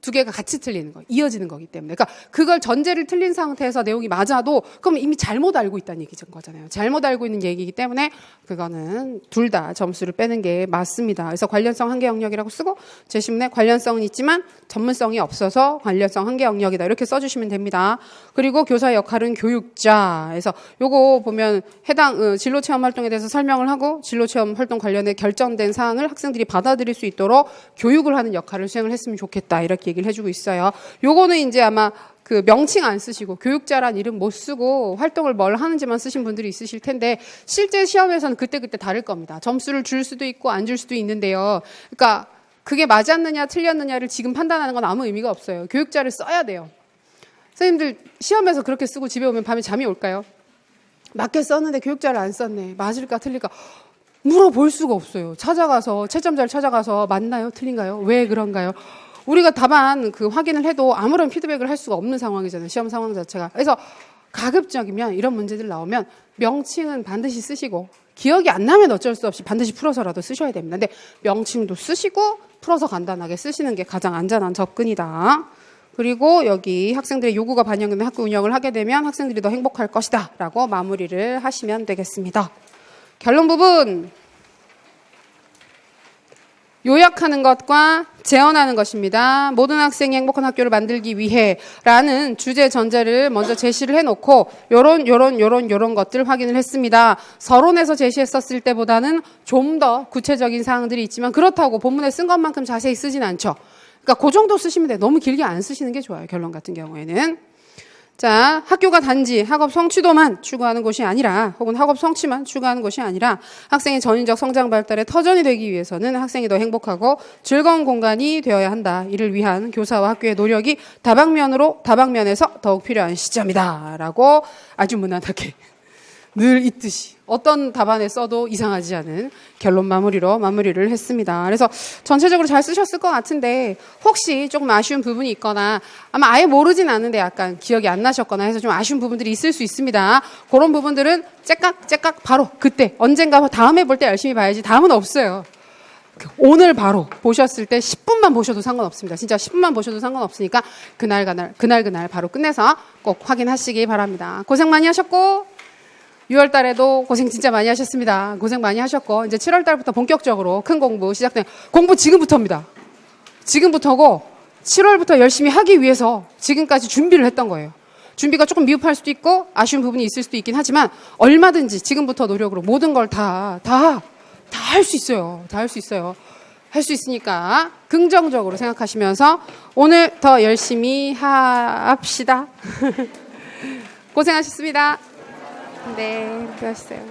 두 개가 같이 틀리는 거, 이어지는 거기 때문에. 그러니까 그걸 전제를 틀린 상태에서 내용이 맞아도 그럼 이미 잘못 알고 있다는 얘기인 거잖아요. 잘못 알고 있는 얘기이기 때문에 그거는 둘 다 점수를 빼는 게 맞습니다. 그래서 관련성 한계 영역이라고 쓰고 제시문에 관련성은 있지만 전문성이 없어서 관련성 한계 영역이다. 이렇게 써주시면 됩니다. 그리고 교사의 역할은 교육자. 그래서 요거 보면 해당 진로체험 활동에 대해서 설명을 하고 진로체험 활동 관련해 결정된 사항을 학생들이 받아들일 수 있도록 교육을 하는 역할을 수행을 했으면 좋겠다. 이렇게 얘기를 해주고 있어요. 요거는 이제 아마 그 명칭 안 쓰시고 교육자란 이름 못 쓰고 활동을 뭘 하는지만 쓰신 분들이 있으실 텐데 실제 시험에서는 그때그때 다를 겁니다. 점수를 줄 수도 있고 안 줄 수도 있는데요. 그러니까 그게 맞았느냐 틀렸느냐를 지금 판단하는 건 아무 의미가 없어요. 교육자를 써야 돼요. 선생님들 시험에서 그렇게 쓰고 집에 오면 밤에 잠이 올까요? 맞게 썼는데 교육자를 안 썼네. 맞을까 틀릴까? 물어볼 수가 없어요. 찾아가서 채점자를 찾아가서 맞나요? 틀린가요? 왜 그런가요? 우리가 답안 확인을 해도 아무런 피드백을 할 수가 없는 상황이잖아요. 시험 상황 자체가. 그래서 가급적이면 이런 문제들 나오면 명칭은 반드시 쓰시고 기억이 안 나면 어쩔 수 없이 반드시 풀어서라도 쓰셔야 됩니다. 근데 명칭도 쓰시고 풀어서 간단하게 쓰시는 게 가장 안전한 접근이다. 그리고 여기 학생들의 요구가 반영되는 학교 운영을 하게 되면 학생들이 더 행복할 것이다 라고 마무리를 하시면 되겠습니다. 결론 부분. 요약하는 것과 재현하는 것입니다. 모든 학생이 행복한 학교를 만들기 위해 라는 주제 전제를 먼저 제시를 해놓고 요런 것들 확인을 했습니다. 서론에서 제시했었을 때보다는 좀 더 구체적인 사항들이 있지만 그렇다고 본문에 쓴 것만큼 자세히 쓰진 않죠. 그러니까 그 정도 쓰시면 돼요. 너무 길게 안 쓰시는 게 좋아요. 결론 같은 경우에는. 자, 학교가 단지 학업 성취도만 추구하는 곳이 아니라 혹은 학업 성취만 추구하는 곳이 아니라 학생의 전인적 성장 발달의 터전이 되기 위해서는 학생이 더 행복하고 즐거운 공간이 되어야 한다. 이를 위한 교사와 학교의 노력이 다방면에서 더욱 필요한 시점이다. 라고 아주 무난하게 늘 있듯이 어떤 답안에 써도 이상하지 않은 결론 마무리로 마무리를 했습니다. 그래서 전체적으로 잘 쓰셨을 것 같은데 혹시 조금 아쉬운 부분이 있거나 아마 아예 모르진 않는데 약간 기억이 안 나셨거나 해서 좀 아쉬운 부분들이 있을 수 있습니다. 그런 부분들은 째깍 바로 그때 언젠가 다음에 볼 때 열심히 봐야지 다음은 없어요. 오늘 바로 보셨을 때 10분만 보셔도 상관없습니다. 진짜 10분만 보셔도 상관없으니까 그날 바로 끝내서 꼭 확인하시기 바랍니다. 고생 많이 하셨고 6월 달에도 고생 진짜 많이 하셨습니다. 고생 많이 하셨고 이제 7월 달부터 본격적으로 큰 공부 시작된 공부 지금부터입니다. 지금부터고 7월부터 열심히 하기 위해서 지금까지 준비를 했던 거예요. 준비가 조금 미흡할 수도 있고 아쉬운 부분이 있을 수도 있긴 하지만 얼마든지 지금부터 노력으로 모든 걸 다 할 수 있어요. 다 할 수 있어요. 할 수 있으니까 긍정적으로 생각하시면서 오늘 더 열심히 합시다. 고생하셨습니다. 네, 그러셨어요.